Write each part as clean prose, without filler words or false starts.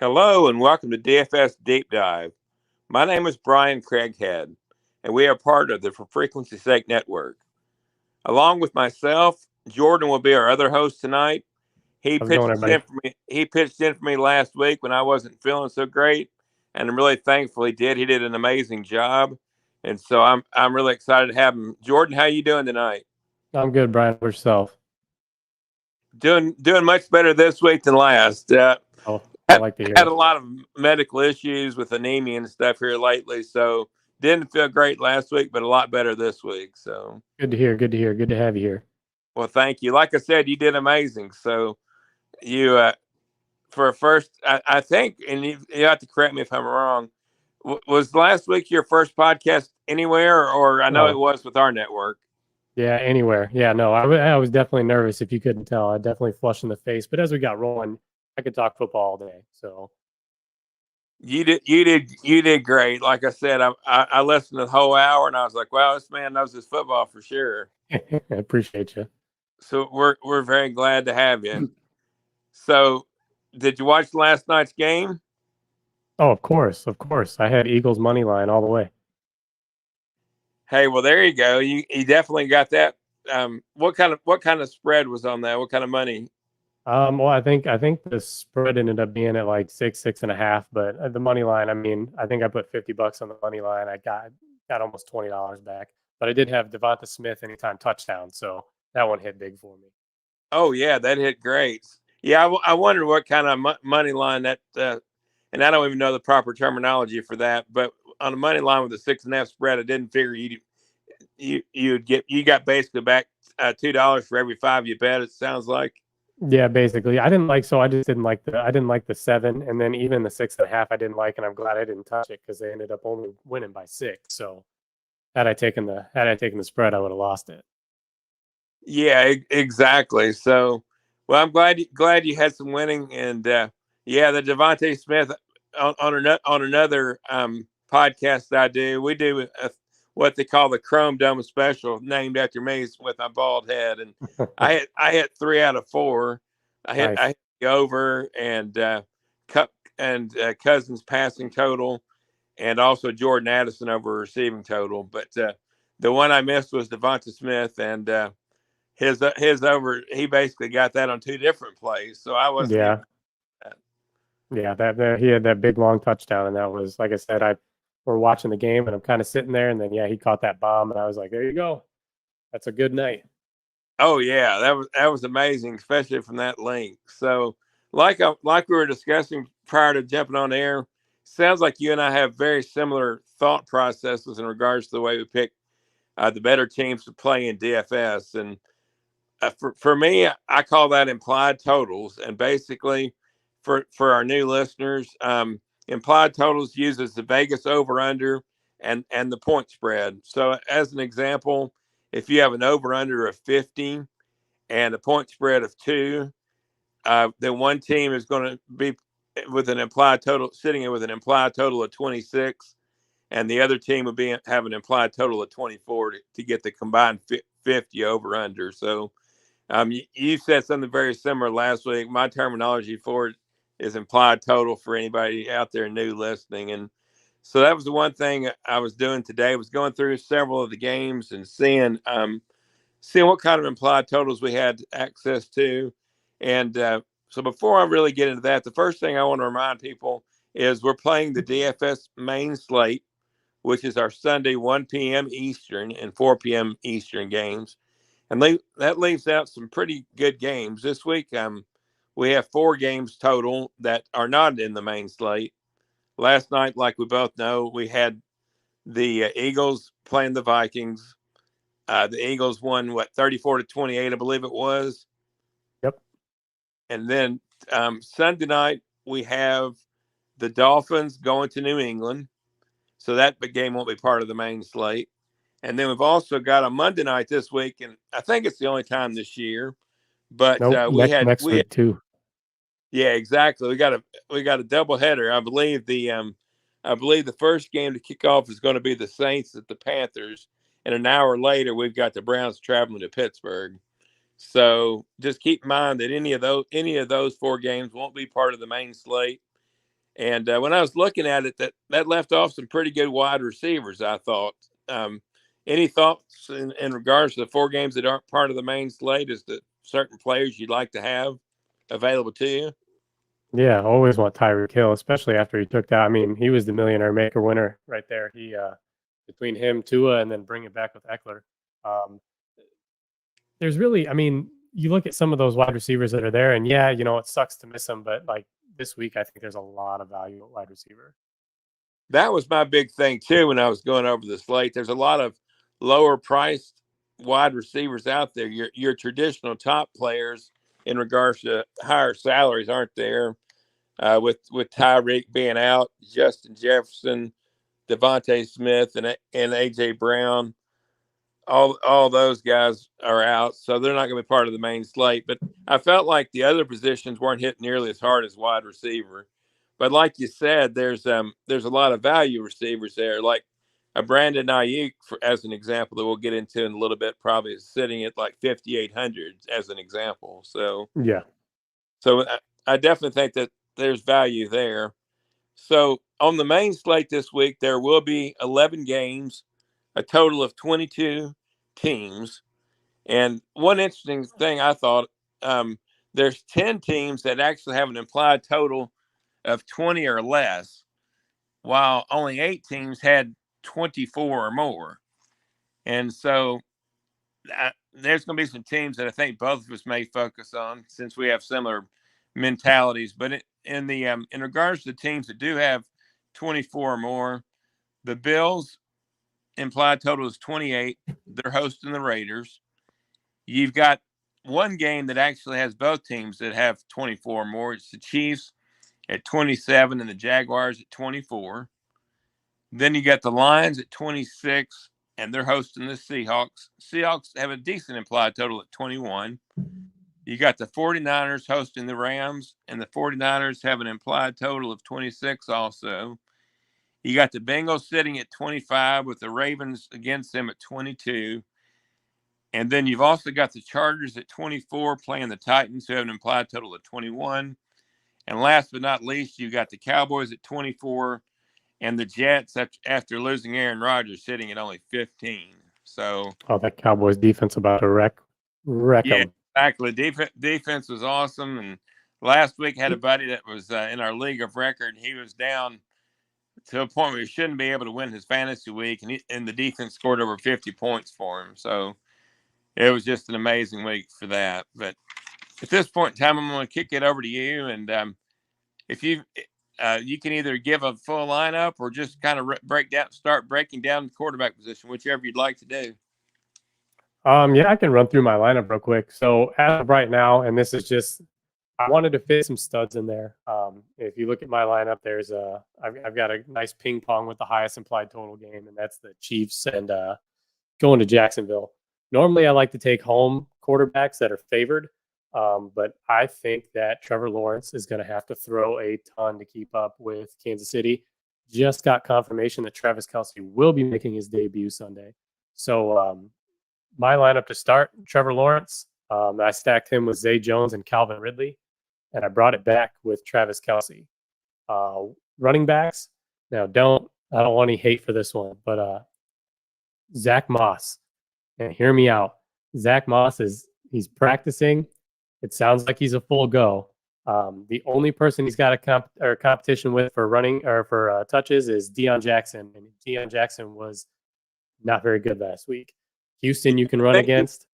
Hello and welcome to DFS Deep Dive. My name is Brian Craighead, and we are part of the For Frequency's Sake Network. Along with myself, Jordan will be our other host tonight. He How's it going, pitched in everybody? for me. He pitched in for me last week when I wasn't feeling so great, and I'm really thankful he did. He did an amazing job, and so I'm really excited to have him. Jordan, how you doing tonight? I'm good, Brian. For yourself? Doing much better this week than last. Oh, I had, like to hear had a it. lot of medical issues with anemia and stuff here lately, so didn't feel great last week, but a lot better this week. So, Good to hear. Good to hear. Good to have you here. well, thank you. Like I said, you did amazing. So, you for a first, I think, and you have to correct me if I'm wrong. Was last week your first podcast anywhere, or I know it Oh, was with our network? yeah, anywhere. Yeah, no, I was definitely nervous if you couldn't tell. I definitely flushed in the face, but as we got rolling, I could talk football all day. So, You did great. Like I said, I listened to the whole hour, and I was like, wow, this man knows his football for sure. I appreciate you. So we're very glad to have you. So, did you watch last night's game? Oh, of course. Of course. I had Eagles money line all the way. Hey, well, there you go. You definitely got that. What kind of spread was on that? What kind of money? Well, I think the spread ended up being at like 6.5, but the money line, I mean, I think I put $50 on the money line. I got almost $20 back, but I did have Devonta Smith anytime touchdown, so that one hit big for me. Oh yeah, that hit great. Yeah, I wondered what kind of money line that, and I don't even know the proper terminology for that. But on a money line with a 6.5 spread, I didn't figure you got basically back $2 for every five you bet. It sounds like. Yeah, basically, I just didn't like the 7, and then even the 6.5 I didn't like, and I'm glad I didn't touch it because they ended up only winning by 6. So had I taken the spread, I would have lost it. Yeah, exactly. So, well, I'm glad you had some winning, and yeah, the Devontae Smith on another podcast that I do. We do what they call the Chrome Dome special, named after me with my bald head, and I hit 3 out of 4. I Nice. hit the over and Cup and Cousins passing total, and also Jordan Addison over receiving total, but the one I missed was Devonta Smith, and his over, he basically got that on two different plays, so I wasn't even. Yeah. Yeah, that he had that big long touchdown, and that was, like I said, we're watching the game, and I'm kind of sitting there, and then yeah, he caught that bomb, and I was like, there you go, that's a good night. Oh yeah, that was amazing, especially from that link. So, like we were discussing prior to jumping on air, sounds like you and I have very similar thought processes in regards to the way we pick the better teams to play in DFS. And for me, I call that implied totals. And basically, for our new listeners, implied totals uses the Vegas over under and the point spread. So, as an example, if you have an over under of 50 and a point spread of 2, then one team is going to be with an implied total, sitting with an implied total of 26, and the other team would have an implied total of 24 to get the combined 50 over under. So you said something very similar last week. My terminology for it is implied total for anybody out there new listening. And so that was the one thing I was doing today, was going through several of the games and seeing what kind of implied totals we had access to. And so before I really get into that, the first thing I want to remind people is we're playing the DFS main slate, which is our Sunday 1 p.m. Eastern and 4 p.m. Eastern games. And that leaves out some pretty good games. This week, we have 4 games total that are not in the main slate. Last night, like we both know, we had the Eagles playing the Vikings. The Eagles won, 34-28, I believe it was. Yep. And then Sunday night, we have the Dolphins going to New England. So that game won't be part of the main slate. And then we've also got a Monday night this week, and I think it's the only time this year. But Nope. Next week too. yeah, exactly. We got a double header. I believe the first game to kick off is going to be the Saints at the Panthers, and an hour later we've got the Browns traveling to Pittsburgh. So just keep in mind that any of those 4 games won't be part of the main slate. And when I was looking at it, that left off some pretty good wide receivers, I thought. Any thoughts in regards to the 4 games that aren't part of the main slate as to certain players you'd like to have available to you? Yeah, always want Tyreek Hill, especially after he took that. I mean, he was the millionaire maker winner right there. He between him, Tua, and then bring it back with Eckler. Um, there's really, I mean, you look at some of those wide receivers that are there, and yeah, it sucks to miss them, but like this week, I think there's a lot of value at wide receiver. That was my big thing too when I was going over the slate. There's a lot of lower priced wide receivers out there. Your traditional top players in regards to higher salaries aren't there. With Tyreek being out, Justin Jefferson, Devontae Smith, and AJ Brown, all those guys are out, so they're not going to be part of the main slate. But I felt like the other positions weren't hit nearly as hard as wide receiver. But like you said, there's a lot of value receivers there, like a Brandon Ayuk, as an example, that we'll get into in a little bit, probably is sitting at like 5,800 as an example. Yeah. So I definitely think that there's value there. So on the main slate this week, there will be 11 games, a total of 22 teams. And one interesting thing I thought, there's 10 teams that actually have an implied total of 20 or less, while only 8 teams had 24 or more. And so there's going to be some teams that I think both of us may focus on since we have similar mentalities. But in regards to the teams that do have 24 or more, the Bills implied total is 28. They're hosting the Raiders. You've got one game that actually has both teams that have 24 or more. It's the Chiefs at 27 and the Jaguars at 24. Then you got the Lions at 26, and they're hosting the Seahawks. Seahawks have a decent implied total at 21. You got the 49ers hosting the Rams, and the 49ers have an implied total of 26 also. You got the Bengals sitting at 25 with the Ravens against them at 22. And then you've also got the Chargers at 24 playing the Titans, who have an implied total of 21. And last but not least, you've got the Cowboys at 24 and the Jets, after losing Aaron Rodgers, sitting at only 15. So, That Cowboys defense about to wreck yeah, them. exactly. Defense was awesome. And last week, had a buddy that was in our league of record. He was down to a point where he shouldn't be able to win his fantasy week, and the defense scored over 50 points for him. So it was just an amazing week for that. But at this point in time, I'm going to kick it over to you, and if you can either give a full lineup or just kind of start breaking down the quarterback position, whichever you'd like to do. Yeah, I can run through my lineup real quick. So as of right now, and this is just, I wanted to fit some studs in there. If you look at my lineup, I've got a nice ping pong with the highest implied total game, and that's the Chiefs and going to Jacksonville. Normally, I like to take home quarterbacks that are favored, but I think that Trevor Lawrence is going to have to throw a ton to keep up with Kansas City. Just got confirmation that Travis Kelce will be making his debut Sunday. So my lineup to start, Trevor Lawrence. I stacked him with Zay Jones and Calvin Ridley, and I brought it back with Travis Kelce. Running backs. Now, I don't want any hate for this one, but Zach Moss. And hear me out. Zach Moss he's practicing. It sounds like he's a full go. The only person he's got a competition with for running or for touches is Deion Jackson, and Deion Jackson was not very good last week. Houston, you can run against.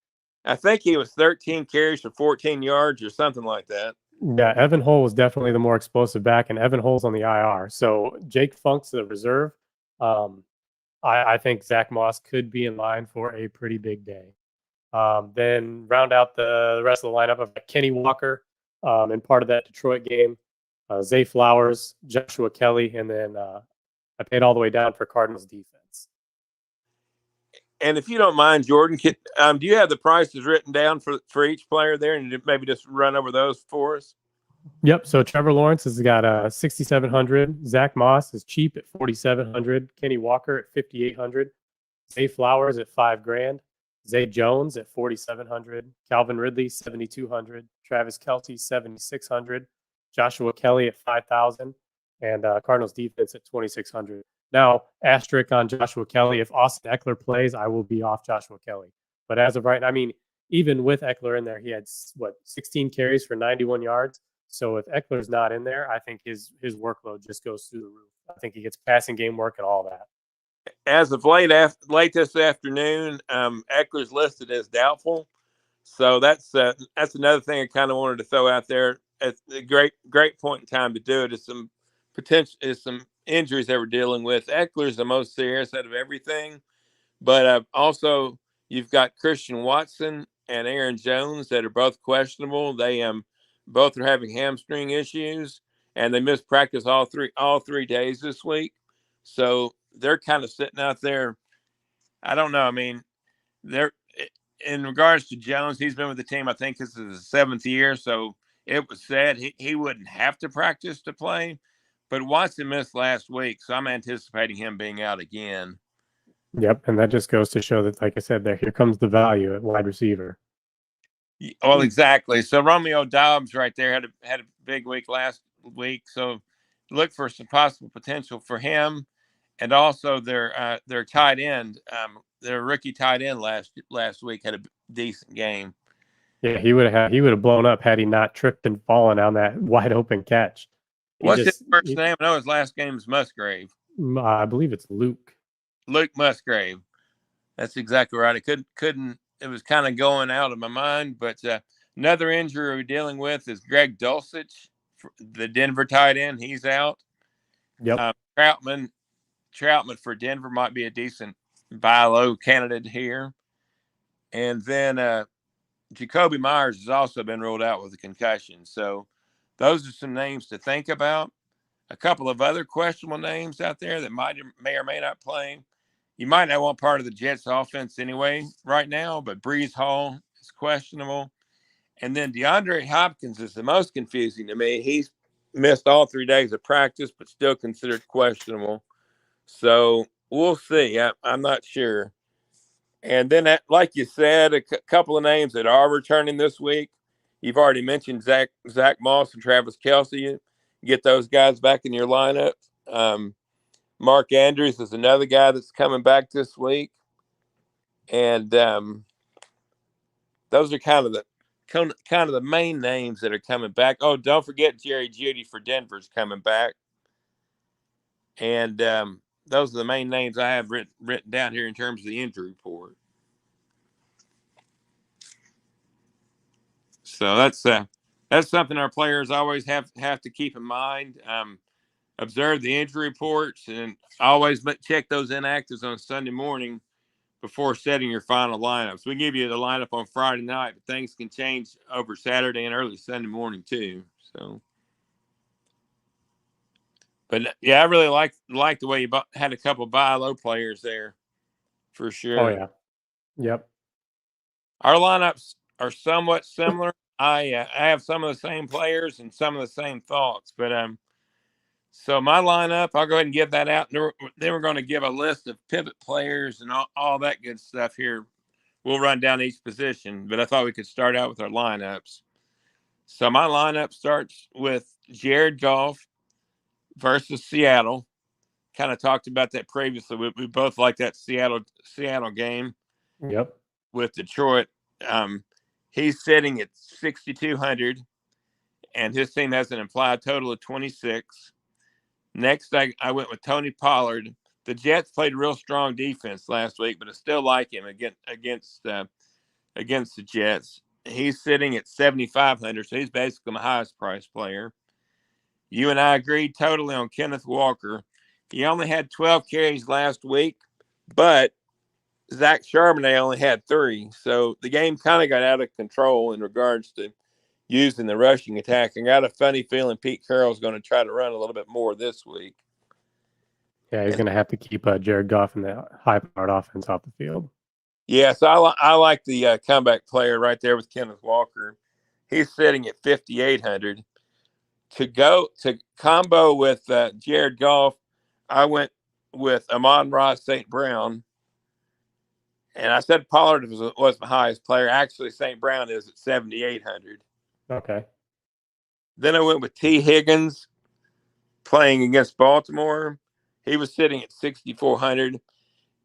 I think he was 13 carries for 14 yards or something like that. Yeah, Evan Hull was definitely the more explosive back, and Evan Hull's on the IR. So Jake Funk's the reserve. I think Zach Moss could be in line for a pretty big day. Then round out the rest of the lineup. I've got Kenny Walker in part of that Detroit game, Zay Flowers, Joshua Kelly, and then I paid all the way down for Cardinals defense. And if you don't mind, Jordan, do you have the prices written down for each player there, and maybe just run over those for us? Yep. So Trevor Lawrence has got 6,700. Zach Moss is cheap at 4,700. Kenny Walker at 5,800. Zay Flowers at $5,000. Zay Jones at 4,700. Calvin Ridley 7,200. Travis Kelce 7,600. Joshua Kelly at 5,000. and Cardinals defense at 2,600. Now, asterisk on Joshua Kelly. If Austin Eckler plays, I will be off Joshua Kelly. But as of right now, I mean, even with Eckler in there, he had 16 carries for 91 yards. So if Eckler's not in there, I think his workload just goes through the roof. I think he gets passing game work and all that. As of late this afternoon, Eckler's listed as doubtful. So that's another thing I kind of wanted to throw out there. It's a great point in time to do it. Is some injuries that we're dealing with. Eckler's the most serious out of everything, but also you've got Christian Watson and Aaron Jones that are both questionable. They both are having hamstring issues, and they missed practice all three days this week. So they're kind of sitting out there. I don't know. I mean, they're in regards to Jones, he's been with the team, I think this is his 7th year. So it was said he wouldn't have to practice to play, but Watson missed last week. So I'm anticipating him being out again. Yep. And that just goes to show that, like I said, here comes the value at wide receiver. Well, exactly. So Romeo Doubs right there had a big week last week. So look for some possible potential for him. And also their tight end, their rookie tight end last week had a decent game. Yeah, he would have blown up had he not tripped and fallen on that wide open catch. What's his first name? I know his last name is Musgrave. I believe it's Luke. Luke Musgrave. That's exactly right. It couldn't. It was kind of going out of my mind. But another injury we're dealing with is Greg Dulcich, the Denver tight end. He's out. Yep. Troutman for Denver might be a decent buy low candidate here. And then Jacoby Myers has also been ruled out with a concussion. So those are some names to think about. A couple of other questionable names out there that may or may not play. You might not want part of the Jets offense anyway right now, but Breeze Hall is questionable. And then DeAndre Hopkins is the most confusing to me. He's missed all 3 days of practice, but still considered questionable. So we'll see. I'm not sure. And then, like you said, a couple of names that are returning this week. You've already mentioned Zach Moss and Travis Kelce. Get those guys back in your lineup. Mark Andrews is another guy that's coming back this week. And those are kind of the main names that are coming back. Oh, don't forget Jerry Jeudy for Denver's coming back. And those are the main names I have written down here in terms of the injury report. So that's something our players always have to keep in mind. Observe the injury reports and always check those inactives on Sunday morning before setting your final lineups. We give you the lineup on Friday night, but things can change over Saturday and early Sunday morning too. So, but yeah, I really like the way you had a couple of buy low players there, for sure. Oh yeah, yep. Our lineups are somewhat similar. I have some of the same players and some of the same thoughts, but so my lineup, I'll go ahead and give that out. Then we're going to give a list of pivot players and all that good stuff here. We'll run down each position, but I thought we could start out with our lineups. So my lineup starts with Jared Goff versus Seattle. Kind of talked about that previously. We both like that Seattle game. Yep. With Detroit. He's sitting at 6,200, and his team has an implied total of 26. Next, I went with Tony Pollard. The Jets played real strong defense last week, but I still like him against the Jets. He's sitting at 7,500, so he's basically my highest price player. You and I agreed totally on Kenneth Walker. He only had 12 carries last week, but Zach Charbonnet only had 3. So the game kind of got out of control in regards to using the rushing attack. I got a funny feeling Pete Carroll's going to try to run a little bit more this week. Yeah, he's going to have to keep Jared Goff and the high-powered offense off the field. Yeah, so I like the comeback player right there with Kenneth Walker. He's sitting at 5,800. To combo with Jared Goff, I went with Amon-Ra St. Brown. And I said Pollard was the highest player. Actually, St. Brown is at 7,800. Okay. Then I went with T. Higgins, playing against Baltimore. He was sitting at 6,400.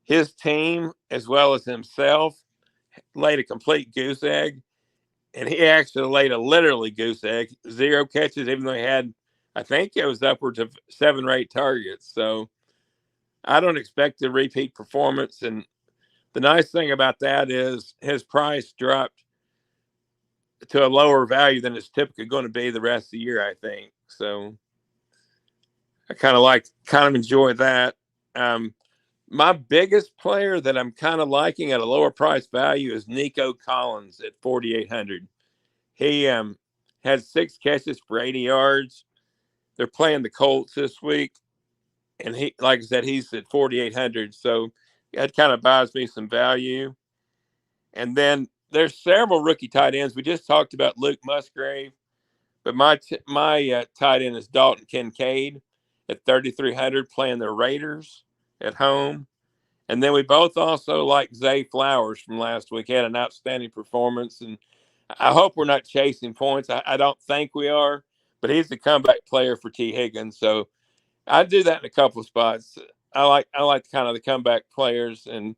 His team, as well as himself, laid a complete goose egg, and he actually laid a literally goose egg. 0 catches, even though he had, I think it was upwards of 7 or 8 targets. So I don't expect a repeat performance. And the nice thing about that is his price dropped to a lower value than it's typically going to be the rest of the year, I think. So I kind of enjoy that. My biggest player that I'm kind of liking at a lower price value is Nico Collins at 4,800. He had 6 catches for 80 yards. They're playing the Colts this week, and he, like I said, he's at 4,800. So that kind of buys me some value. And then there's several rookie tight ends. We just talked about Luke Musgrave, but my tight end is Dalton Kincaid at 3,300, playing the Raiders at home. And then we both also like Zay Flowers from last week. He had an outstanding performance, and I hope we're not chasing points. I don't think we are, but he's the comeback player for T. Higgins. So I do that in a couple of spots. I like kind of the comeback players, and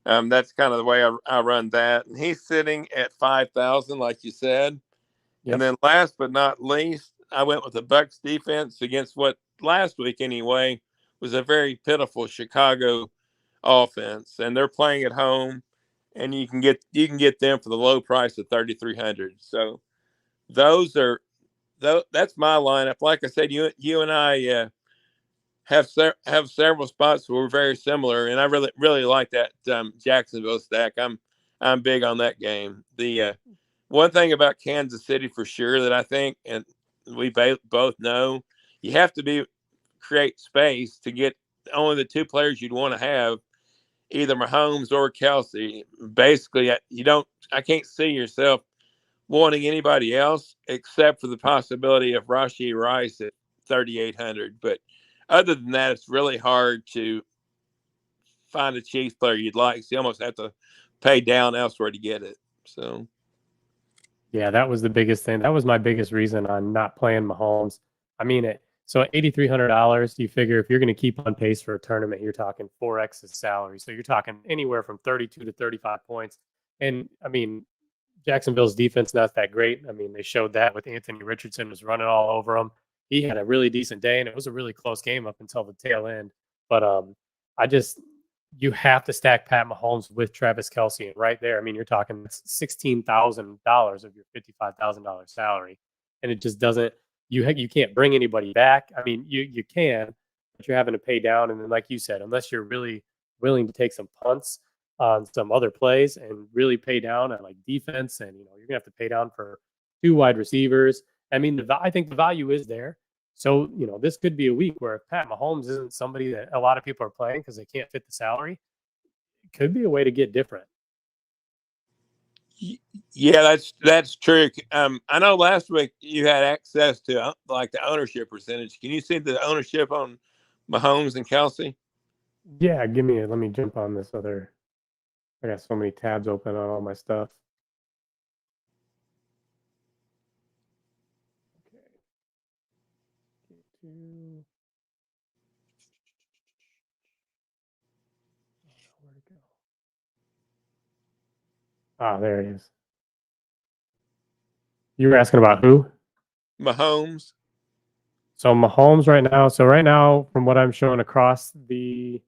that's kind of the way I run that. And he's sitting at 5,000, like you said. Yep. And then last but not least, I went with the Bucs defense against what last week anyway was a very pitiful Chicago offense, and they're playing at home, and you can get them for the low price of 3,300. So that's my lineup. Like I said, you and I have several spots where we're very similar, and I really like that Jacksonville stack. I'm big on that game. The one thing about Kansas City for sure that I think, and we both know, you have to create space to get only the 2 players you'd want to have, either Mahomes or Kelsey. Basically, I can't see yourself wanting anybody else except for the possibility of Rashee Rice at 3,800. But other than that, it's really hard to find a Chiefs player you'd like. So you almost have to pay down elsewhere to get it. So, yeah, that was the biggest thing. That was my biggest reason on not playing Mahomes. I mean, so $8,300, you figure if you're going to keep on pace for a tournament, you're talking 4x his salary. So you're talking anywhere from 32 to 35 points. And I mean, Jacksonville's defense not that great. I mean, they showed that with Anthony Richardson was running all over him. He had a really decent day, and it was a really close game up until the tail end. But you have to stack Pat Mahomes with Travis Kelce, and right there, I mean, you're talking $16,000 of your $55,000 salary, and it just doesn't. You can't bring anybody back. I mean, you can, but you're having to pay down. And then, like you said, unless you're really willing to take some punts on some other plays and really pay down on like defense, and you're gonna have to pay down for 2 wide receivers. I mean, I think the value is there. So this could be a week where if Pat Mahomes isn't somebody that a lot of people are playing because they can't fit the salary, it could be a way to get different. Yeah, that's true. I know last week you had access to like the ownership percentage. Can you see the ownership on Mahomes and Kelsey? Yeah, let me jump on this other. I got so many tabs open on all my stuff. Okay. Where'd it go? Ah, there it is. You were asking about who? Mahomes. So Mahomes right now. So right now, from what I'm showing across a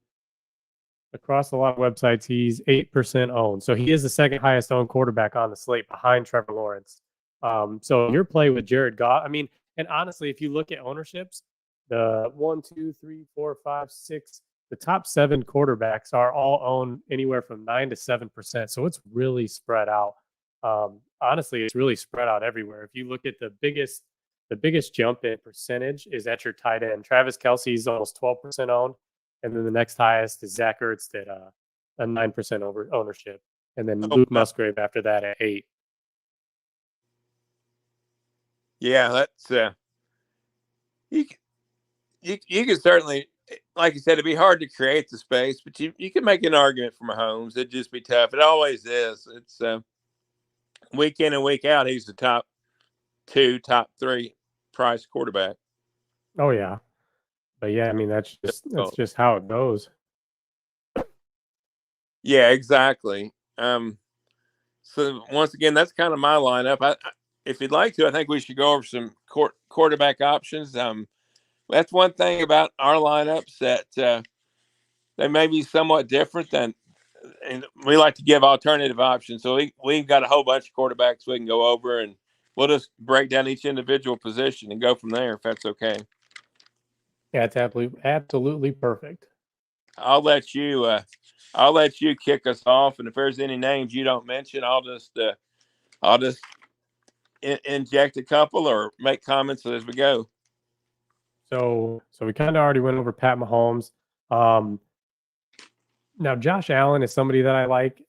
lot of websites, he's 8% owned. So he is the second highest owned quarterback on the slate behind Trevor Lawrence. So your play with Jared Goff, I mean, and honestly, if you look at ownerships, the 1, 2, 3, 4, 5, 6, the top 7 quarterbacks are all owned anywhere from 9 to 7%. So it's really spread out. Honestly, it's really spread out everywhere. If you look at the biggest jump in percentage is at your tight end. Travis Kelce is almost 12% owned. And then the next highest is Zach Ertz at a 9% ownership. And then Luke Musgrave after that at 8. Yeah, that's you can certainly, like you said, it'd be hard to create the space, but you can make an argument for Mahomes. It'd just be tough. It always is. It's week in and week out, he's the top 2, top 3 price quarterback. Oh yeah. But yeah, I mean that's just how it goes. Yeah, exactly. So once again, that's kind of my lineup. If you'd like to, I think we should go over some quarterback options. That's one thing about our lineups that they may be somewhat different than, and we like to give alternative options. So we've got a whole bunch of quarterbacks we can go over, and we'll just break down each individual position and go from there, if that's okay. Yeah, it's absolutely perfect. I'll let you kick us off, and if there's any names you don't mention, I'll just inject a couple or make comments as we go. So we kind of already went over Pat Mahomes. Now Josh Allen is somebody that I like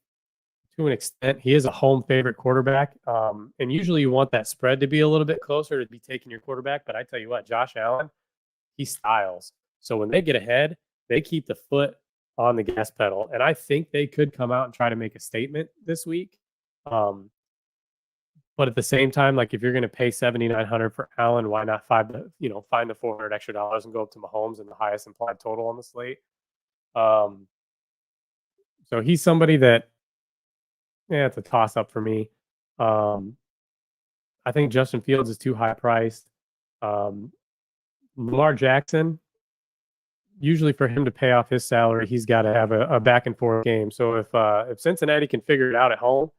to an extent. He is a home favorite quarterback, and usually you want that spread to be a little bit closer to be taking your quarterback. But I tell you what, Josh Allen, he styles. So when they get ahead, they keep the foot on the gas pedal, and I think they could come out and try to make a statement this week. But at the same time, like if you're going to pay $7,900 for Allen, why not find the $400 extra and go up to Mahomes and the highest implied total on the slate? So he's somebody that, yeah, it's a toss up for me. I think Justin Fields is too high priced. Lamar Jackson, usually for him to pay off his salary, he's got to have a back and forth game. So if Cincinnati can figure it out at home,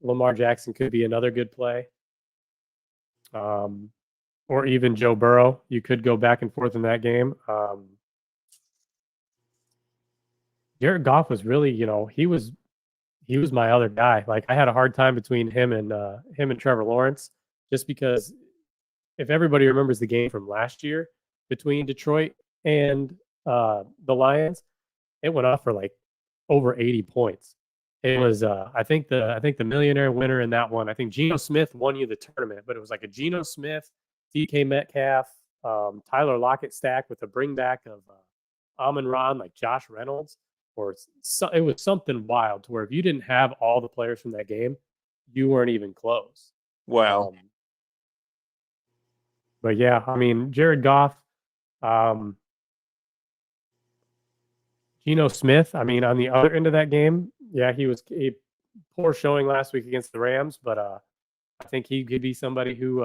Lamar Jackson could be another good play. Or even Joe Burrow. You could go back and forth in that game. Jared Goff was really, he was my other guy. Like I had a hard time between him and Trevor Lawrence, just because if everybody remembers the game from last year between Detroit and the Lions, it went off for like over 80 points. It was I think the millionaire winner in that one. I think Geno Smith won you the tournament, but it was like a Geno Smith, DK Metcalf, Tyler Lockett stack with a bring back of Amon-Ra, like Josh Reynolds, or it was something wild to where if you didn't have all the players from that game, you weren't even close. Wow. But yeah, I mean Jared Goff, Geno Smith. I mean on the other end of that game. Yeah, he was a poor showing last week against the Rams, but I think he could be somebody who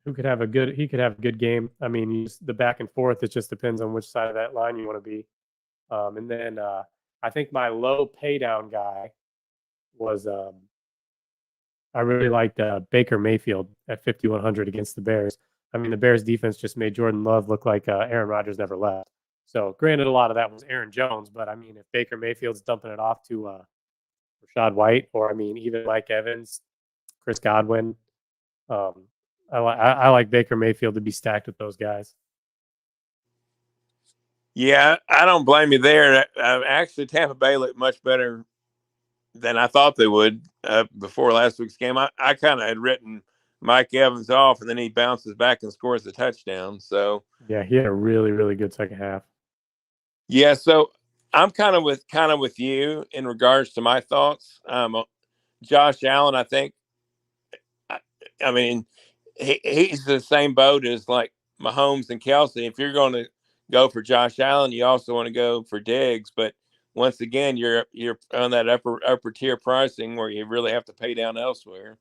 could have a good game. I mean, the back and forth, it just depends on which side of that line you want to be. And then I think my low pay down guy was I really liked Baker Mayfield at 5,100 against the Bears. I mean, the Bears defense just made Jordan Love look like Aaron Rodgers never left. So, granted, a lot of that was Aaron Jones, but I mean, if Baker Mayfield's dumping it off to Rashad White, or I mean, even Mike Evans, Chris Godwin, I like Baker Mayfield to be stacked with those guys. Yeah, I don't blame you there. Actually, Tampa Bay looked much better than I thought they would before last week's game. I kind of had written Mike Evans off, and then he bounces back and scores a touchdown. So yeah, he had a really, really good second half. Yeah, so I'm kind of with you in regards to my thoughts. Josh Allen, I think, I mean, he's the same boat as like Mahomes and Kelsey. If you're going to go for Josh Allen, you also want to go for Diggs. But once again, you're on that upper tier pricing where you really have to pay down elsewhere.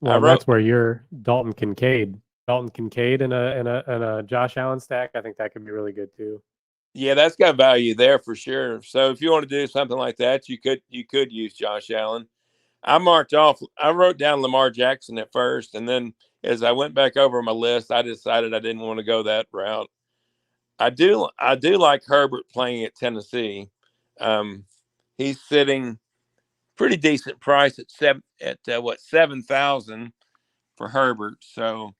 Well, that's where you're Dalton Kincaid and a Josh Allen stack. I think that could be really good too. Yeah, that's got value there for sure. So if you want to do something like that, you could use Josh Allen. I wrote down Lamar Jackson at first, and then as I went back over my list, I decided I didn't want to go that route. I do like Herbert playing at Tennessee. He's sitting pretty decent price at 7,000 for Herbert. So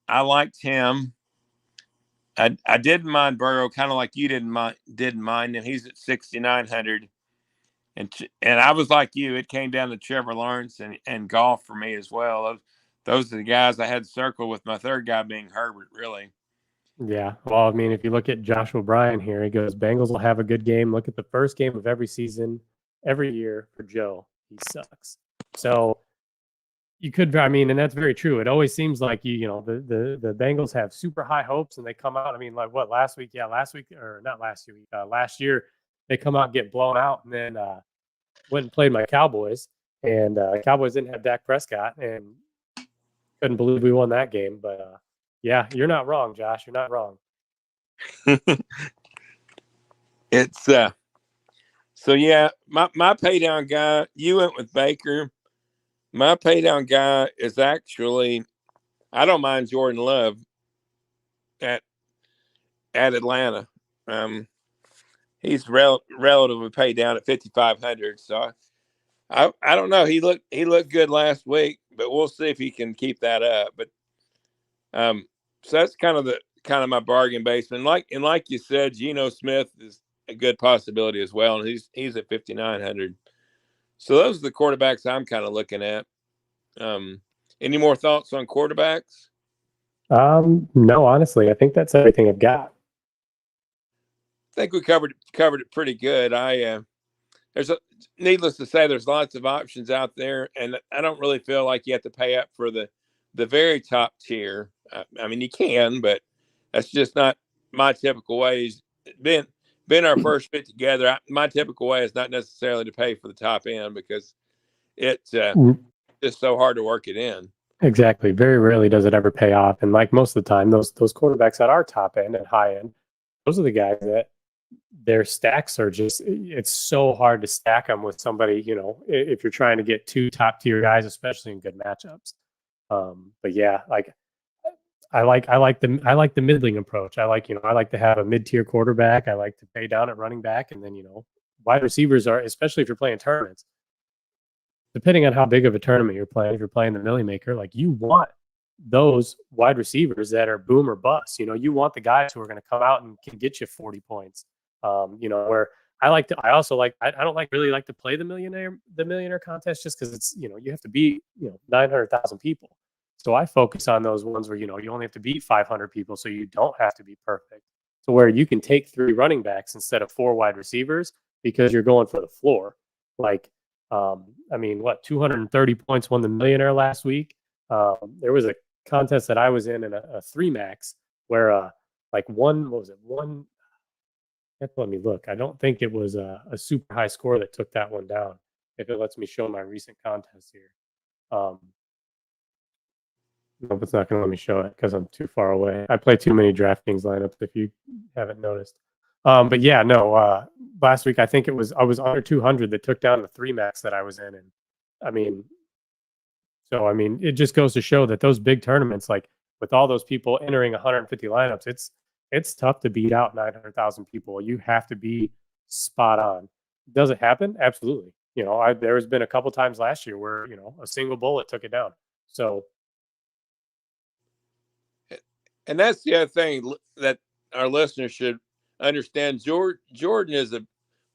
I liked him. I didn't mind Burrow, kind of like you didn't mind him. He's at 6,900, and I was like you. It came down to Trevor Lawrence and Goff for me as well. Those are the guys I had circled, with my third guy being Herbert. Really. Yeah. Well, I mean, if you look at Joshua Bryan here, he goes, Bengals will have a good game. Look at the first game of every season, every year for Joe. He sucks. So You could, I mean, and that's very true. It always seems like the Bengals have super high hopes and they come out. I mean, like what last week? Yeah, last week or not last week? Last year they come out and get blown out, and then went and played my Cowboys, and Cowboys didn't have Dak Prescott, and couldn't believe we won that game. But yeah, you're not wrong, Josh. You're not wrong. It's so yeah, my pay down guy, you went with Baker. My pay down guy is actually, I don't mind Jordan Love at Atlanta. He's relatively paid down at 5,500. So I don't know. He looked good last week, but we'll see if he can keep that up. But so that's kind of my bargain basement. Like you said, Geno Smith is a good possibility as well, and he's at 5,900. So those are the quarterbacks I'm kind of looking at. Any more thoughts on quarterbacks? No, honestly, I think that's everything I've got. I think we covered it pretty good. Needless to say, there's lots of options out there, and I don't really feel like you have to pay up for the very top tier. I mean, you can, but that's just not my typical ways. Been our first fit together. My typical way is not necessarily to pay for the top end because it's just so hard to work it in. Exactly. Very rarely does it ever pay off. And like most of the time, those quarterbacks at our top end and high end, those are the guys that their stacks are just, it's so hard to stack them with somebody, if you're trying to get two top tier guys, especially in good matchups. But yeah, like I like the middling approach. I like to have a mid-tier quarterback. I like to pay down at running back. And then, wide receivers are, especially if you're playing tournaments, depending on how big of a tournament you're playing, if you're playing the Millie Maker, like you want those wide receivers that are boom or bust. You want the guys who are going to come out and can get you 40 points. Where I don't really like to play the millionaire contest just because it's, you have to beat, 900,000 people. So I focus on those ones where, you only have to beat 500 people. So you don't have to be perfect. So where you can take 3 running backs instead of 4 wide receivers because you're going for the floor. Like, 230 points won the millionaire last week. There was a contest that I was in a 3-max where one, what was it? One, let me look. I don't think it was a super high score that took that one down. If it lets me show my recent contest here. Nope, it's not going to let me show it because I'm too far away. I play too many DraftKings lineups if you haven't noticed. But yeah, no, last week I think I was under 200 that took down the 3-max that I was in. And it just goes to show that those big tournaments, like with all those people entering 150 lineups, it's tough to beat out 900,000 people. You have to be spot on. Does it happen? Absolutely. There has been a couple times last year where, a single bullet took it down. So. And that's the other thing that our listeners should understand. Jordan is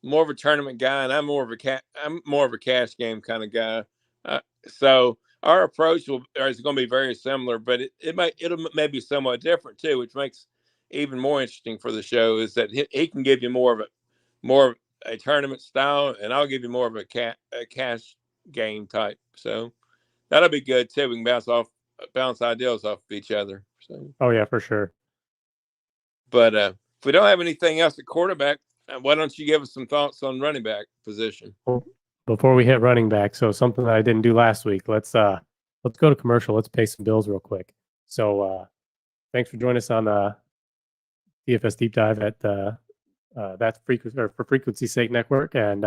more of a tournament guy, and I'm more of a cash game kind of guy. So our approach is going to be very similar, but it'll maybe somewhat different too, which makes even more interesting for the show. Is that he can give you more of a tournament style, and I'll give you more of a cash game type. So that'll be good too. We can bounce ideas off of each other. So. Oh yeah, for sure. But if we don't have anything else at quarterback, why don't you give us some thoughts on running back position? Well, before we hit running back, so something that I didn't do last week. Let's go to commercial. Let's pay some bills real quick. So thanks for joining us on DFS Deep Dive at that's for Frequency's Sake Network. And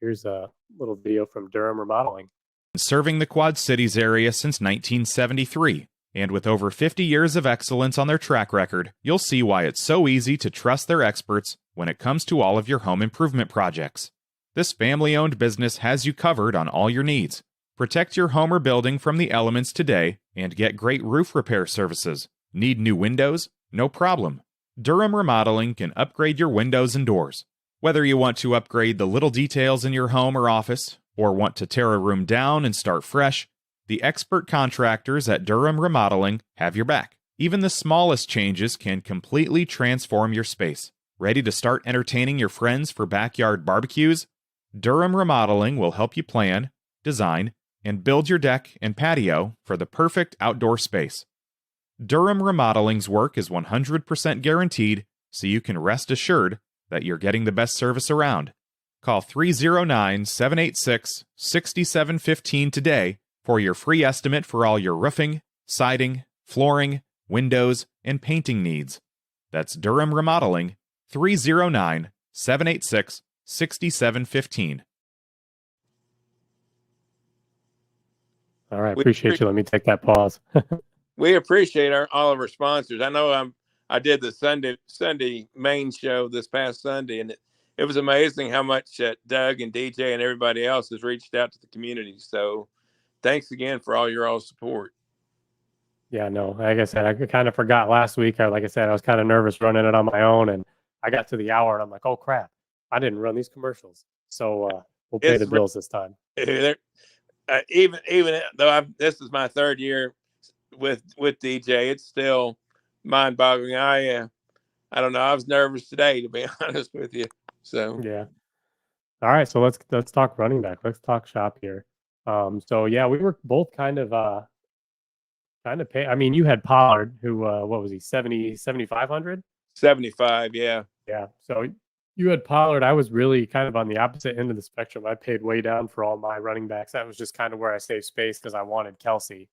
here's a little video from Durham Remodeling. Serving the Quad Cities area since 1973. And with over 50 years of excellence on their track record, you'll see why it's so easy to trust their experts when it comes to all of your home improvement projects. This family-owned business has you covered on all your needs. Protect your home or building from the elements today and get great roof repair services. Need new windows? No problem. Durham Remodeling can upgrade your windows and doors. Whether you want to upgrade the little details in your home or office, or want to tear a room down and start fresh, the expert contractors at Durham Remodeling have your back. Even the smallest changes can completely transform your space. Ready to start entertaining your friends for backyard barbecues? Durham Remodeling will help you plan, design, and build your deck and patio for the perfect outdoor space. Durham Remodeling's work is 100% guaranteed, so you can rest assured that you're getting the best service around. Call 309-786-6715 today for your free estimate for all your roofing, siding, flooring, windows, and painting needs. That's Durham Remodeling, 309-786-6715. All right, appreciate you. Let me take that pause. We appreciate all of our sponsors. I know I did the Sunday main show this past Sunday, and it was amazing how much Doug and DJ and everybody else has reached out to the community. So thanks again for all your support. Yeah, no, like I said, I kind of forgot last week. Like I said, I was kind of nervous running it on my own, and I got to the hour and I'm like, oh crap, I didn't run these commercials. So we'll pay the bills this time. Even though this is my third year with DJ, it's still mind-boggling. I don't know. I was nervous today, to be honest with you. So yeah. All right, so let's talk running back. Let's talk shop here. So yeah, we were both kind of pay. I mean, you had Pollard, who what was he, 7,500? 75, yeah. Yeah. So you had Pollard. I was really kind of on the opposite end of the spectrum. I paid way down for all my running backs. That was just kind of where I saved space because I wanted Kelsey.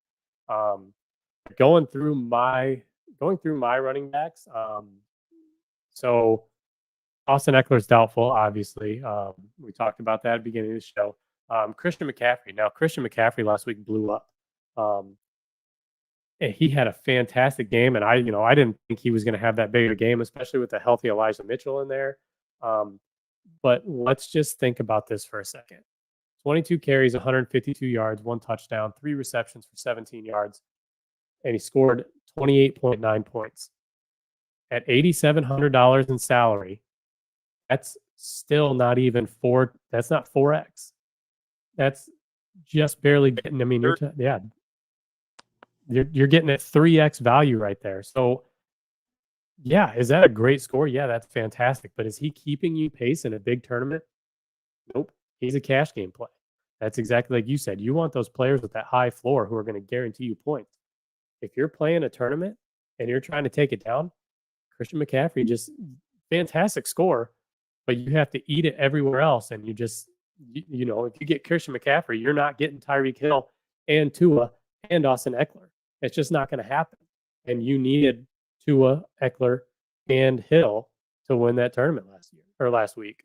Going through my running backs. So Austin Eckler's doubtful, obviously. We talked about that at the beginning of the show. Christian McCaffrey. Now, Christian McCaffrey last week blew up. And he had a fantastic game, and I didn't think he was going to have that big of a game, especially with the healthy Elijah Mitchell in there. But let's just think about this for a second. 22 carries, 152 yards, 1 touchdown, 3 receptions for 17 yards, and he scored 28.9 points. At $8,700 in salary, that's still not even that's not 4x. That's just barely getting, I mean, you're getting at 3x value right there. So yeah, is that a great score? Yeah, that's fantastic. But is he keeping you pace in a big tournament? Nope. He's a cash game play. That's exactly like you said. You want those players with that high floor who are going to guarantee you points. If you're playing a tournament and you're trying to take it down, Christian McCaffrey, just fantastic score, but you have to eat it everywhere else. And you just, if you get Christian McCaffrey, you're not getting Tyreek Hill and Tua and Austin Eckler. It's just not going to happen. And you needed Tua, Eckler, and Hill to win that tournament last week.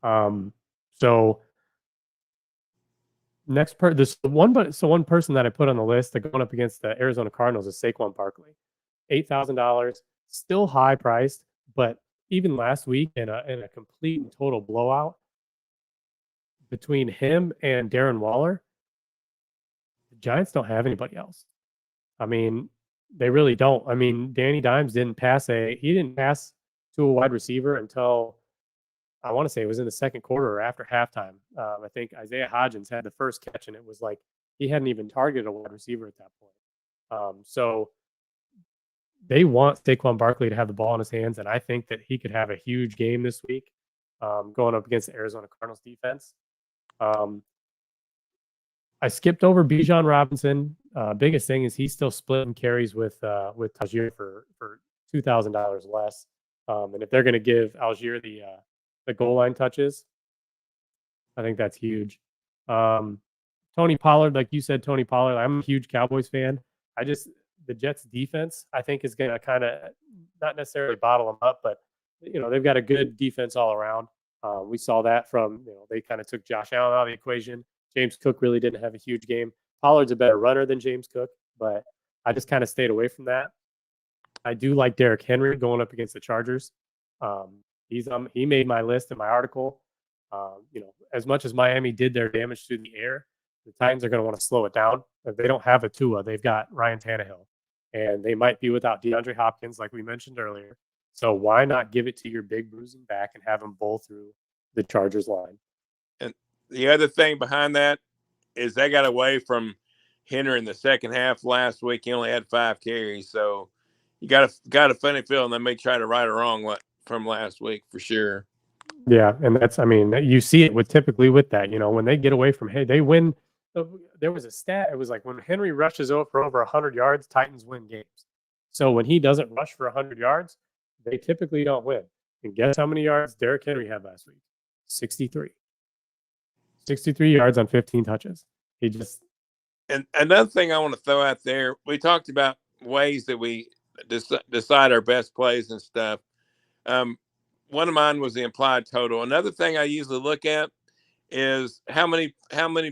So one person that I put on the list that going up against the Arizona Cardinals is Saquon Barkley. $8,000, still high priced, but even last week in a complete and total blowout between him and Darren Waller, the Giants don't have anybody else. I mean, they really don't. I mean, Danny Dimes didn't pass to a wide receiver until I want to say it was in the second quarter or after halftime. I think Isaiah Hodgins had the first catch, and it was like he hadn't even targeted a wide receiver at that point. So they want Saquon Barkley to have the ball in his hands, and I think that he could have a huge game this week going up against the Arizona Cardinals defense. I skipped over Bijan Robinson. Biggest thing is he's still splitting carries with Tajir for $2,000 less. And if they're going to give Algier the goal line touches, I think that's huge. Tony Pollard, like you said, Tony Pollard, I'm a huge Cowboys fan. The Jets defense, I think, is going to kind of not necessarily bottle them up, but they've got a good defense all around. We saw that from, they kind of took Josh Allen out of the equation. James Cook really didn't have a huge game. Pollard's a better runner than James Cook, but I just kind of stayed away from that. I do like Derrick Henry going up against the Chargers. He made my list in my article. As much as Miami did their damage through the air, the Titans are going to want to slow it down. If they don't have a Tua, they've got Ryan Tannehill, and they might be without DeAndre Hopkins, like we mentioned earlier. So why not give it to your big bruising back and have them bowl through the Chargers line? And the other thing behind that is they got away from Henry in the second half last week. He only had 5 carries, so you got a funny feeling they may try to right or wrong from last week for sure. Yeah, and that's, I mean, you see it with typically with that, when they get away from, hey, they win. There was a stat. It was like when Henry rushes for over 100 yards, Titans win games. So when he doesn't rush for 100 yards, they typically don't win. And guess how many yards Derrick Henry had last week? 63. 63 yards on 15 touches. He just. And another thing I want to throw out there, we talked about ways that we decide our best plays and stuff. One of mine was the implied total. Another thing I usually look at is how many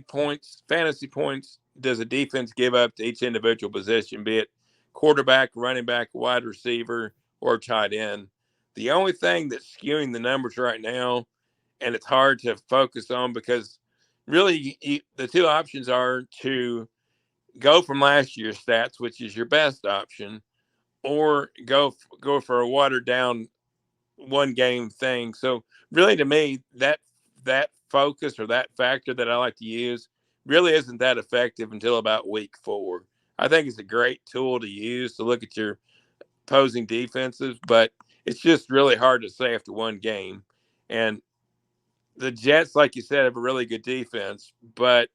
points, fantasy points, does a defense give up to each individual position, be it quarterback, running back, wide receiver, or tight end. The only thing that's skewing the numbers right now, and it's hard to focus on because really the two options are to go from last year's stats, which is your best option, or go for a watered down one game thing. So really, to me, that focus or that factor that I like to use really isn't that effective until about week 4. I think it's a great tool to use to look at your opposing defenses, but it's just really hard to say after one game. And the Jets, like you said, have a really good defense, but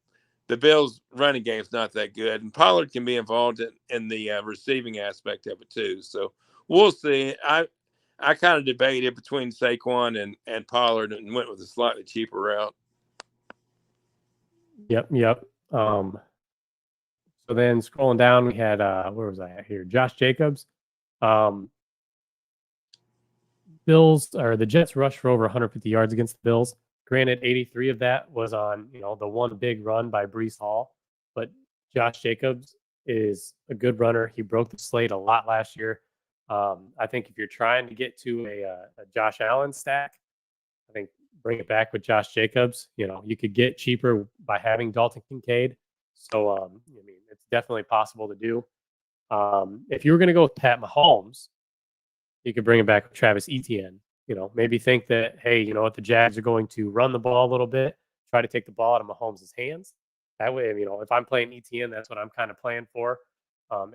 the Bills' running game is not that good. And Pollard can be involved in the receiving aspect of it too. So we'll see. I kind of debated between Saquon and Pollard and went with a slightly cheaper route. Yep. So then scrolling down, we had where was I at here? Josh Jacobs. Bills or the Jets rushed for over 150 yards against the Bills. Granted, 83 of that was on the one big run by Breece Hall, but Josh Jacobs is a good runner. He broke the slate a lot last year. I think if you're trying to get to a Josh Allen stack, I think bring it back with Josh Jacobs. You could get cheaper by having Dalton Kincaid. So, I mean, it's definitely possible to do. If you were going to go with Pat Mahomes, you could bring it back with Travis Etienne. Maybe think that, hey, the Jags are going to run the ball a little bit, try to take the ball out of Mahomes' hands. That way, if I'm playing Etienne, that's what I'm kind of playing for.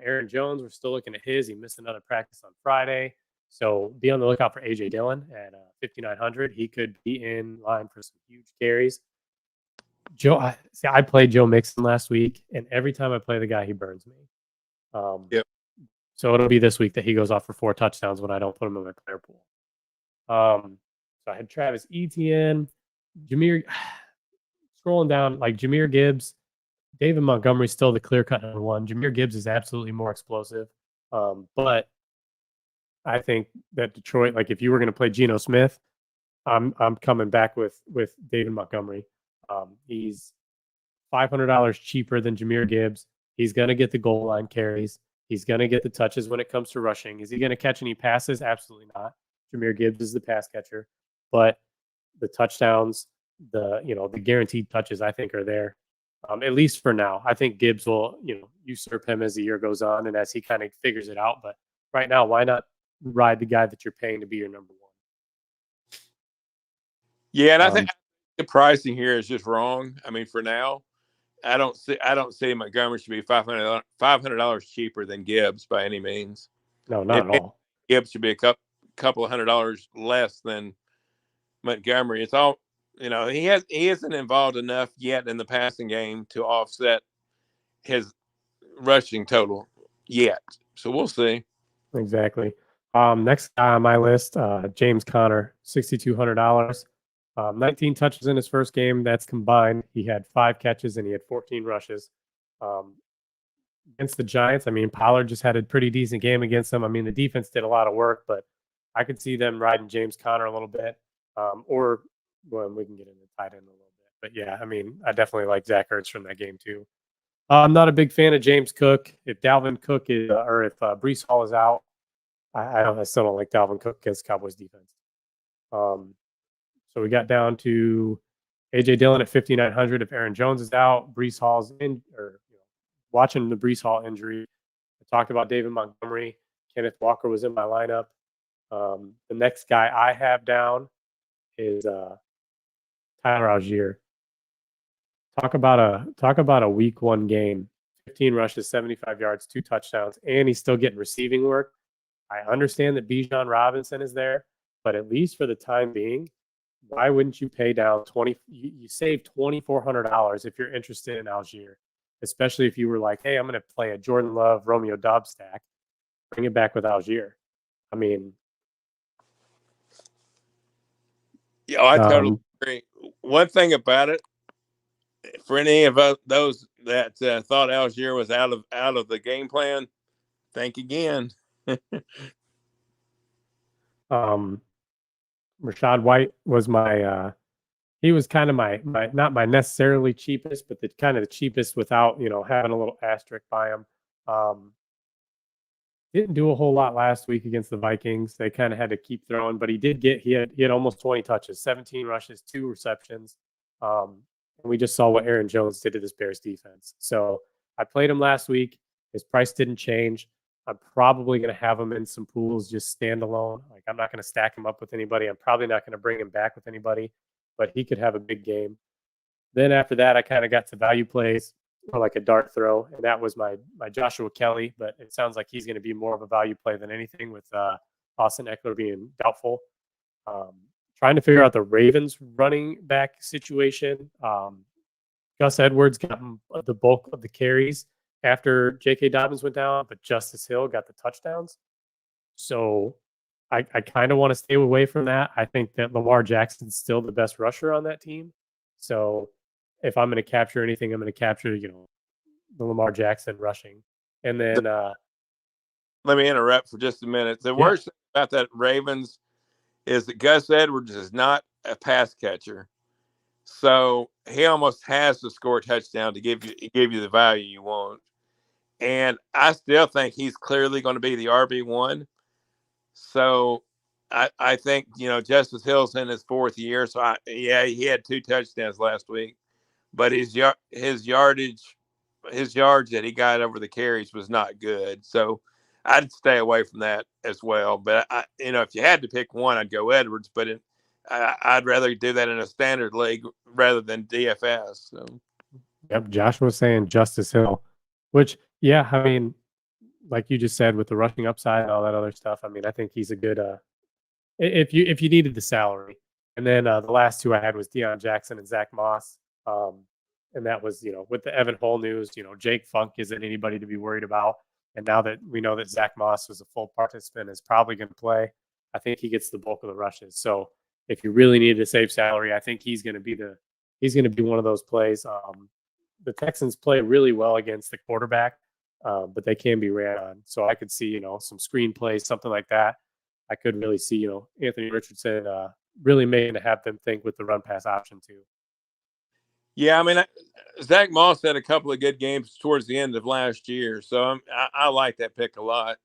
Aaron Jones, we're still looking at his. He missed another practice on Friday. So be on the lookout for A.J. Dillon at 5,900. He could be in line for some huge carries. I played Joe Mixon last week, and every time I play the guy, he burns me. Yep. So it'll be this week that he goes off for 4 touchdowns when I don't put him in my player pool. So I had Travis Etienne, Jameer. Scrolling down, like Jahmyr Gibbs, David Montgomery's still the clear-cut number one. Jahmyr Gibbs is absolutely more explosive. But I think that Detroit, like if you were going to play Geno Smith, I'm coming back with David Montgomery. He's $500 cheaper than Jahmyr Gibbs. He's going to get the goal line carries. He's going to get the touches when it comes to rushing. Is he going to catch any passes? Absolutely not. Jahmyr Gibbs is the pass catcher. But the touchdowns, the guaranteed touches, I think are there. At least for now. I think Gibbs will, usurp him as the year goes on and as he kind of figures it out. But right now, why not ride the guy that you're paying to be your number one? Yeah, and I think the pricing here is just wrong. I mean, for now, I don't see Montgomery should be $500 cheaper than Gibbs by any means. No, not at all. Gibbs should be a couple of $100 less than Montgomery. It's all he isn't involved enough yet in the passing game to offset his rushing total yet. So we'll see. Exactly. Next guy on my list, James Conner, $6,200. 19 touches in his first game. That's combined. He had 5 catches and he had 14 rushes. Against the Giants, I mean, Pollard just had a pretty decent game against them. I mean, the defense did a lot of work, but I could see them riding James Conner a little bit. Well, we can get into tight end a little bit. But yeah, I mean, I definitely like Zach Ertz from that game too. I'm not a big fan of James Cook. If Dalvin Cook is, or if Breece Hall is out, I still don't like Dalvin Cook against Cowboys defense. So we got down to A.J. Dillon at 5,900. If Aaron Jones is out, Breece Hall's in, or watching the Breece Hall injury. I talked about David Montgomery. Kenneth Walker was in my lineup. The next guy I have down is Tyler Algier. Talk about a week 1 game. 15 rushes, 75 yards, 2 touchdowns, and he's still getting receiving work. I understand that Bijan Robinson is there, but at least for the time being, why wouldn't you pay down 20? You save $2,400 if you're interested in Algier, especially if you were like, hey, I'm going to play a Jordan Love, Romeo Dobbs stack, bring it back with Algier. I mean, yeah, I totally agree. One thing about it, for any of those that thought Algier was out of the game plan, think again. Rashad White was my he was kind of my not my necessarily cheapest, but the kind of the cheapest without, having a little asterisk by him. Didn't do a whole lot last week against the Vikings. They kind of had to keep throwing, but he had almost 20 touches, 17 rushes, 2 receptions. And we just saw what Aaron Jones did to this Bears defense. So I played him last week. His price didn't change. I'm probably going to have him in some pools just standalone. Like, I'm not going to stack him up with anybody. I'm probably not going to bring him back with anybody, but he could have a big game. Then after that, I kind of got to value plays or like a dart throw, and that was my Joshua Kelly. But it sounds like he's going to be more of a value play than anything with Austin Eckler being doubtful. Trying to figure out the Ravens running back situation. Gus Edwards got the bulk of the carries after J.K. Dobbins went down, but Justice Hill got the touchdowns. So I kind of want to stay away from that. I think that Lamar Jackson's still the best rusher on that team. So if I'm going to capture anything, I'm going to capture, the Lamar Jackson rushing. And then let me interrupt for just a minute. The worst thing about that Ravens is that Gus Edwards is not a pass catcher. So he almost has to score a touchdown to give you the value you want. And I still think he's clearly going to be the RB1. So I think, Justice Hill's in his 4th year. So he had 2 touchdowns last week, but his yards that he got over the carries was not good. So I'd stay away from that as well. But if you had to pick one, I'd go Edwards, but I'd rather do that in a standard league rather than DFS. So. Yep. Josh was saying Justice Hill, which, I mean, like you just said, with the rushing upside and all that other stuff, I mean, I think he's a good, if you needed the salary. And then the last 2 I had was Deion Jackson and Zach Moss. And that was, with the Evan Hull news, Jake Funk isn't anybody to be worried about. And now that we know that Zach Moss was a full participant, is probably going to play, I think he gets the bulk of the rushes. So if you really needed to save salary, I think he's going to be one of those plays. The Texans play really well against the quarterback, but they can be ran on. So I could see, some screen plays, something like that. I could really see, Anthony Richardson really making to have them think with the run pass option too. Yeah, I mean, Zach Moss had a couple of good games towards the end of last year, so I like that pick a lot.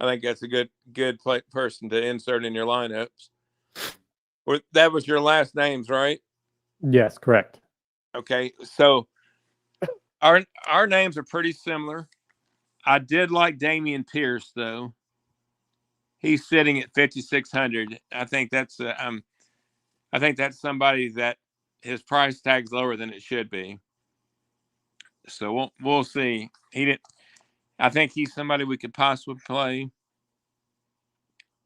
I think that's a good person to insert in your lineups. That was your last names, right? Yes, correct. Okay, so our names are pretty similar. I did like Dameon Pierce, though. He's sitting at 5,600. I think that's somebody that his price tag's lower than it should be. So we'll see. I think he's somebody we could possibly play.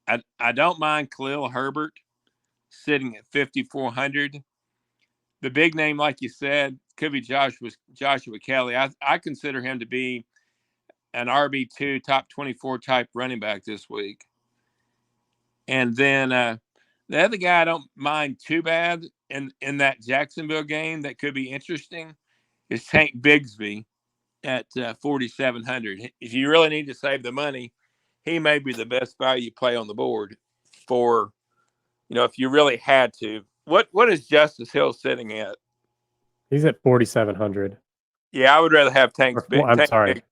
I don't mind Khalil Herbert sitting at 5,400. The big name, like you said, could be Joshua Kelly. I consider him to be an RB2 top 24 type running back this week. And then the other guy I don't mind too bad in that Jacksonville game that could be interesting is Tank Bigsby at 4,700. If you really need to save the money, he may be the best value play on the board for, if you really had to. What is Justice Hill sitting at? He's at 4,700. Yeah, I would rather have Tank's big. I'm sorry.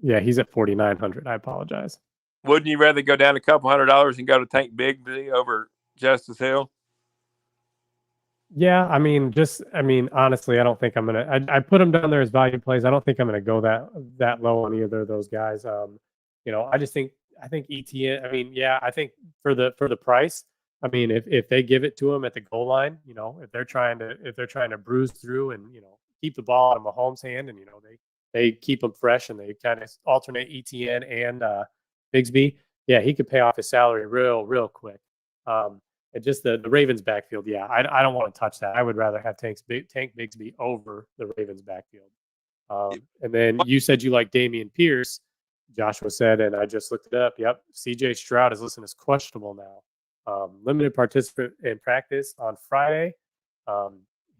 Yeah, he's at 4,900. I apologize. Wouldn't you rather go down a couple $100 and go to Tank Bigsby over Justice Hill? Yeah, I mean, honestly, I don't think I'm gonna. I put him down there as value plays. I don't think I'm gonna go that low on either of those guys. I think ETN. I mean, yeah, I think for the price. I mean, if they give it to him at the goal line, if they're trying to bruise through and keep the ball out of Mahomes' hand, and they keep him fresh and they kind of alternate ETN and Bigsby. Yeah, he could pay off his salary real quick. And just the Ravens backfield, yeah, I don't want to touch that. I would rather have Tank Bigsby over the Ravens backfield. And then you said you like Dameon Pierce, Joshua said, and I just looked it up. Yep, CJ Stroud is listed as questionable now. Limited participant in practice on Friday.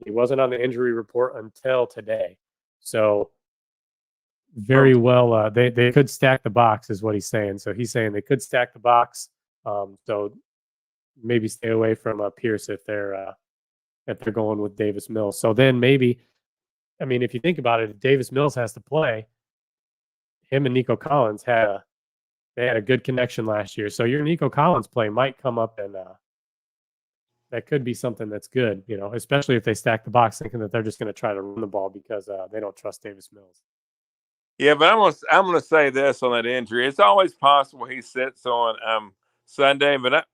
He wasn't on the injury report until today. So very well, they could stack the box is what he's saying. So he's saying they could stack the box. So maybe stay away from Pierce if they're going with Davis Mills. So then maybe, I mean, if you think about it, if Davis Mills has to play, him and Nico Collins had a good connection last year. So your Nico Collins play might come up, and that could be something that's good, especially if they stack the box thinking that they're just going to try to run the ball because they don't trust Davis Mills. Yeah, but I'm gonna say this on that injury. It's always possible he sits on Sunday, but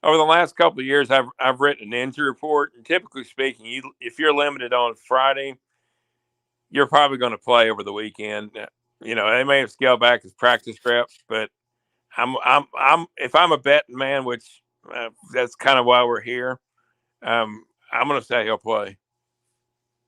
over the last couple of years, I've written an injury report, and typically speaking, if you're limited on Friday, you're probably going to play over the weekend. They may have scaled back his practice reps, but if I'm a betting man, which that's kind of why we're here, I'm going to say he'll play.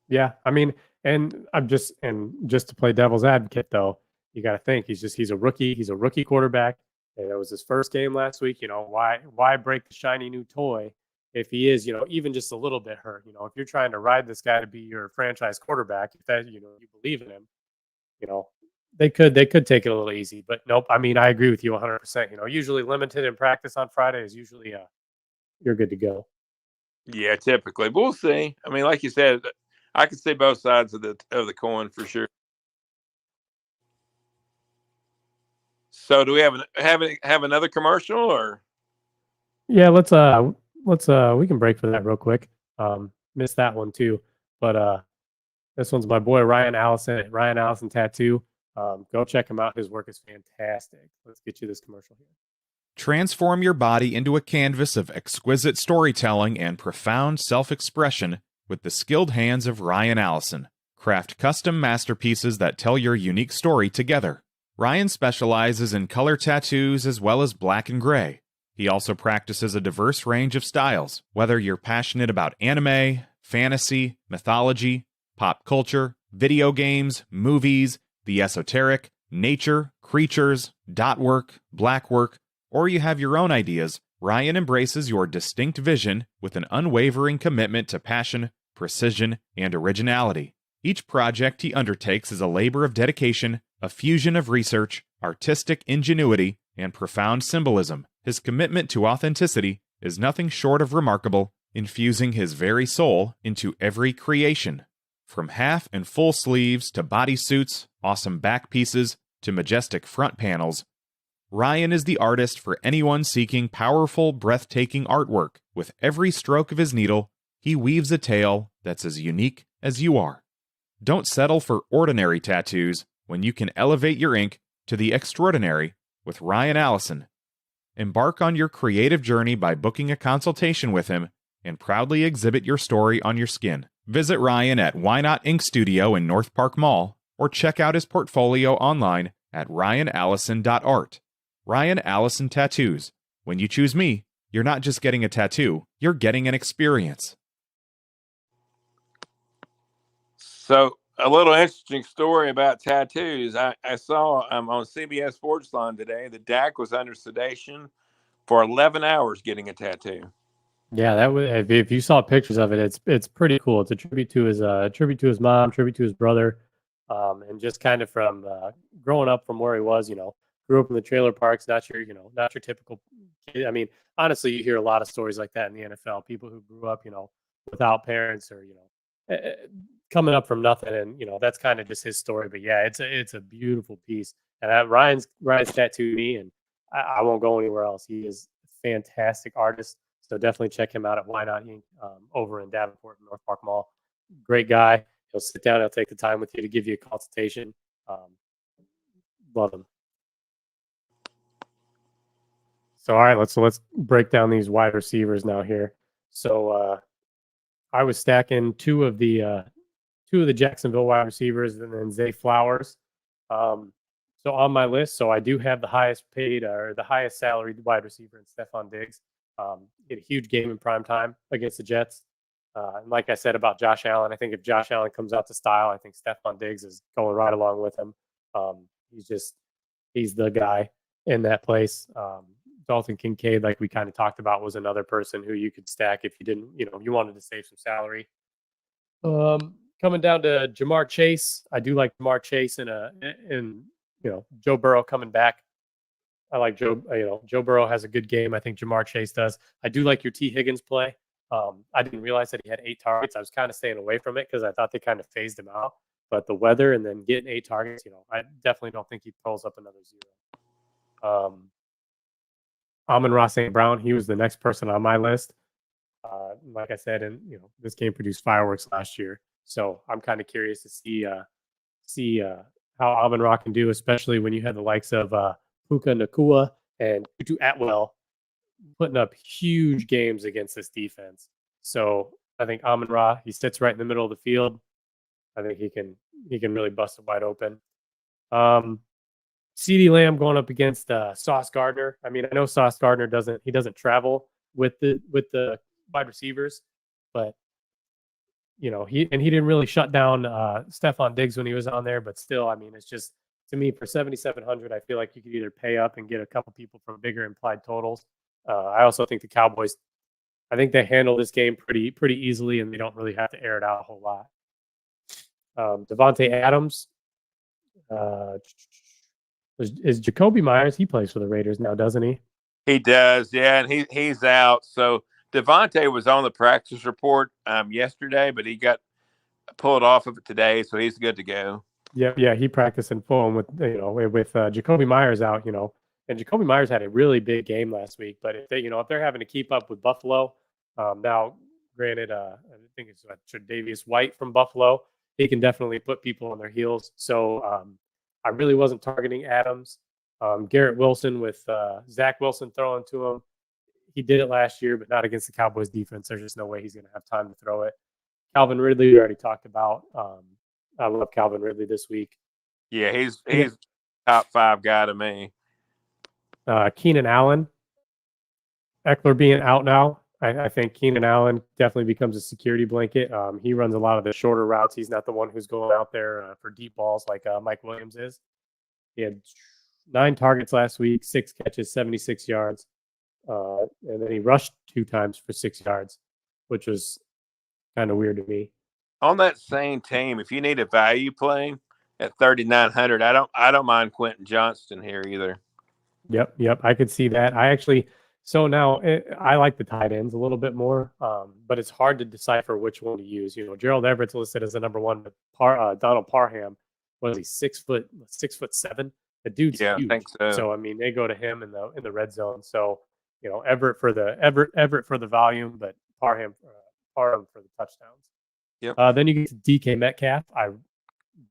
Yeah, I mean, and just to play devil's advocate, though, you got to think he's a rookie. He's a rookie quarterback. And it was his first game last week. Why break the shiny new toy if he is, even just a little bit hurt? If you're trying to ride this guy to be your franchise quarterback, if that, you believe in him, they could take it a little easy. But nope. I mean, I agree with you 100%. Usually limited in practice on Friday is usually you're good to go. Yeah, typically, but we'll see. I mean, like you said, I can see both sides of the coin for sure. So do we have another commercial or? Yeah, let's we can break for that real quick. Missed that one too, but this one's my boy Ryan Allison at Ryan Allison Tattoo. Go check him out. His work is fantastic. Let's get you this commercial here. Transform your body into a canvas of exquisite storytelling and profound self-expression with the skilled hands of Ryan Allison. Craft custom masterpieces that tell your unique story together. Ryan specializes in color tattoos as well as black and gray. He also practices a diverse range of styles, whether you're passionate about anime, fantasy, mythology, pop culture, video games, movies, the esoteric, nature, creatures, dot work, black work, or you have your own ideas. Ryan embraces your distinct vision with an unwavering commitment to passion, precision, and originality. Each project he undertakes is a labor of dedication, a fusion of research, artistic ingenuity, and profound symbolism. His commitment to authenticity is nothing short of remarkable, infusing his very soul into every creation. From half and full sleeves to bodysuits, awesome back pieces, to majestic front panels, Ryan is the artist for anyone seeking powerful, breathtaking artwork. With every stroke of his needle, he weaves a tale that's as unique as you are. Don't settle for ordinary tattoos when you can elevate your ink to the extraordinary with Ryan Allison. Embark on your creative journey by booking a consultation with him and proudly exhibit your story on your skin. Visit Ryan at Why Not Ink Studio in North Park Mall or check out his portfolio online at ryanallison.art. Ryan Allison Tattoos. When you choose me, you're not just getting a tattoo, you're getting an experience. So a little interesting story about tattoos. I saw on CBS Sports Line today that Dak was under sedation for 11 hours getting a tattoo. Yeah, that was, if you saw pictures of it, it's pretty cool. It's a tribute to his mom, tribute to his brother, and just kind of from growing up from where he was. Grew up in the trailer parks. Not your typical kid. I mean, honestly, you hear a lot of stories like that in the NFL. People who grew up, without parents or coming up from nothing, and that's kind of just his story. But yeah, it's a beautiful piece. And Ryan's tattooed me, and I won't go anywhere else. He is a fantastic artist. So definitely check him out at Why Not Ink over in Davenport, North Park Mall. Great guy. He'll sit down. He'll take the time with you to give you a consultation. Love him. So all right, let's break down these wide receivers now here. So I was stacking two of the Jacksonville wide receivers and then Zay Flowers. So on my list, so I do have the highest paid or the highest salaried wide receiver in Stephon Diggs. He had a huge game in prime time against the Jets. And like I said about Josh Allen, I think if Josh Allen comes out to style, I think Stephon Diggs is going right along with him. He's the guy in that place. Dalton Kincaid, like we kind of talked about, was another person who you could stack if you didn't, you wanted to save some salary. Coming down to Jamar Chase, I do like Jamar Chase in Joe Burrow coming back. I like Joe. Joe Burrow has a good game. I think Jamar Chase does. I do like your T. Higgins play. I didn't realize that he had 8 targets. I was kind of staying away from it because I thought they kind of phased him out. But the weather and then getting 8 targets, I definitely don't think he pulls up another 0. Amon-Ra St. Brown, he was the next person on my list. Like I said, and this game produced fireworks last year, so I'm kind of curious to see how Amon-Ra can do, especially when you have the likes of Puka Nacua and Tutu Atwell putting up huge games against this defense. So I think Amon-Ra, he sits right in the middle of the field. I think he can really bust it wide open. CeeDee Lamb going up against Sauce Gardner. I mean, I know Sauce Gardner doesn't travel with the wide receivers, but he didn't really shut down Stephon Diggs when he was on there. But still, I mean, it's just, to me, for 7,700, I feel like you could either pay up and get a couple people from bigger implied totals. I also think the Cowboys, I think they handle this game pretty easily, and they don't really have to air it out a whole lot. Devontae Adams is Jacoby Myers. He plays for the Raiders now, doesn't he? He does, yeah, and he's out. So Devontae was on the practice report yesterday, but he got pulled off of it today, so he's good to go. Yeah, he practiced in full with Jacoby Myers out, and Jacoby Myers had a really big game last week. But if they're having to keep up with Buffalo, now granted, I think it's Tre'Davious White from Buffalo. He can definitely put people on their heels. So I really wasn't targeting Adams. Garrett Wilson with Zach Wilson throwing to him. He did it last year, but not against the Cowboys defense. There's just no way he's going to have time to throw it. Calvin Ridley, we already talked about. I love Calvin Ridley this week. Yeah, he's top 5 guy to me. Keenan Allen, Eckler being out now, I think Keenan Allen definitely becomes a security blanket. He runs a lot of the shorter routes. He's not the one who's going out there for deep balls like Mike Williams is. He had 9 targets last week, 6 catches, 76 yards. And then he rushed 2 times for 6 yards, which was kind of weird to me. On that same team, if you need a value play at 3,900, I don't mind Quentin Johnston here either. Yep. I could see that. So now I like the tight ends a little bit more, but it's hard to decipher which one to use. Gerald Everett's listed as the number 1. Donald Parham, was he 6'7"? The dude's huge. I think so. So I mean, they go to him in the red zone. So Everett for the volume, but Parham for the touchdowns. Yep. Then you get to DK Metcalf.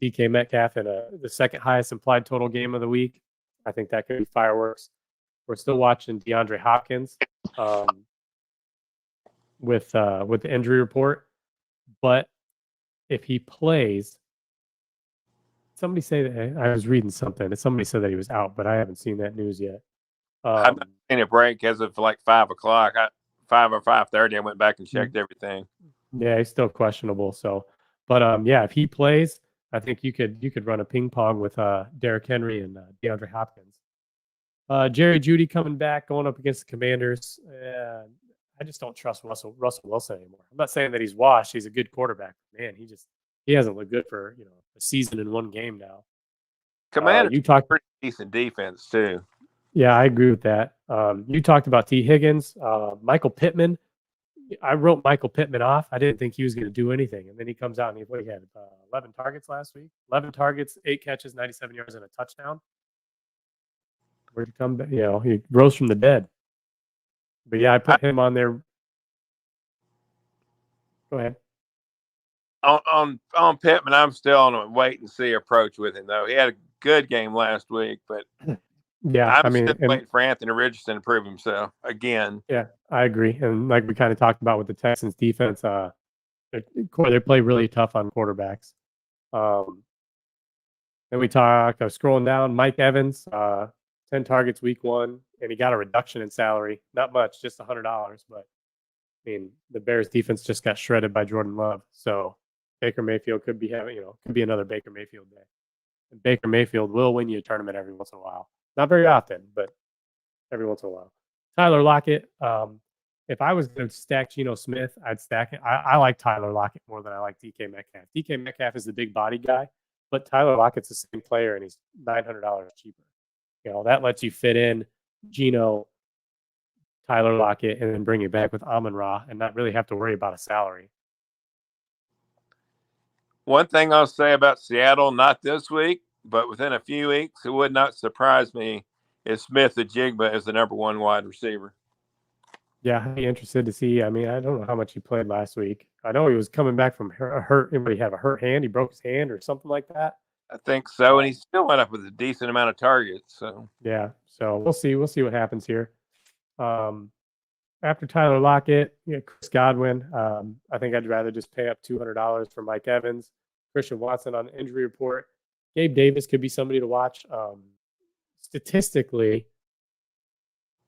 DK Metcalf in the second highest implied total game of the week. I think that could be fireworks. We're still watching DeAndre Hopkins with the injury report, but if he plays, somebody say that I was reading something. Somebody said that he was out, but I haven't seen that news yet. I've not seen a break as of like 5 o'clock. 5 or 5:30. I went back and checked everything. Yeah, he's still questionable. So, but if he plays, I think you could run a ping pong with Derrick Henry and DeAndre Hopkins. Jerry Jeudy coming back, going up against the Commanders. I just don't trust Russell Wilson anymore. I'm not saying that he's washed. He's a good quarterback. Man, he hasn't looked good for a season in one game now. Commanders, you talked pretty decent defense too. Yeah, I agree with that. You talked about T. Higgins, Michael Pittman. I wrote Michael Pittman off. I didn't think he was going to do anything, and then he comes out and he had 11 targets last week. 11 targets, 8 catches, 97 yards, and a touchdown. Where'd he come back? He rose from the dead. But yeah, I put him on there. Go ahead. On Pittman, I'm still on a wait and see approach with him though. He had a good game last week, but yeah, I'm still waiting for Anthony Richardson to prove himself again. Yeah, I agree. And like we kind of talked about with the Texans defense, they play really tough on quarterbacks. Then we talk. I was scrolling down. Mike Evans, 10 targets week 1, and he got a reduction in salary. Not much, just $100. But I mean, the Bears defense just got shredded by Jordan Love. So Baker Mayfield could be having, could be another Baker Mayfield day. And Baker Mayfield will win you a tournament every once in a while. Not very often, but every once in a while. Tyler Lockett. If I was going to stack Geno Smith, I'd stack it. I like Tyler Lockett more than I like DK Metcalf. DK Metcalf is the big body guy, but Tyler Lockett's the same player, and he's $900 cheaper. That lets you fit in Geno, Tyler Lockett, and then bring it back with Amon-Ra and not really have to worry about a salary. One thing I'll say about Seattle, not this week, but within a few weeks, it would not surprise me if Smith-Njigba is the number 1 wide receiver. Yeah, I'd be interested to see. I mean, I don't know how much he played last week. I know he was coming back from a hurt. Anybody have a hurt hand? He broke his hand or something like that. I think so, and he still went up with a decent amount of targets. So yeah, so we'll see. We'll see what happens here. After Tyler Lockett, Chris Godwin. I think I'd rather just pay up $200 for Mike Evans, Christian Watson on the injury report. Gabe Davis could be somebody to watch. Statistically,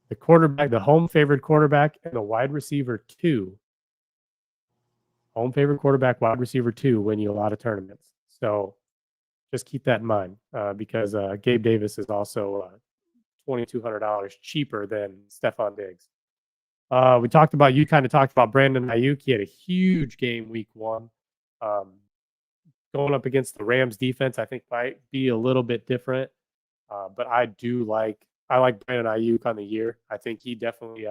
the quarterback, the home favored quarterback, and the wide receiver 2. Home favored quarterback, wide receiver 2 win you a lot of tournaments. So just keep that in mind because Gabe Davis is also $2,200 cheaper than Stephon Diggs. You kind of talked about Brandon Ayuk. He had a huge game week 1. Going up against the Rams defense, I think might be a little bit different. But I like Brandon Ayuk on the year. I think he definitely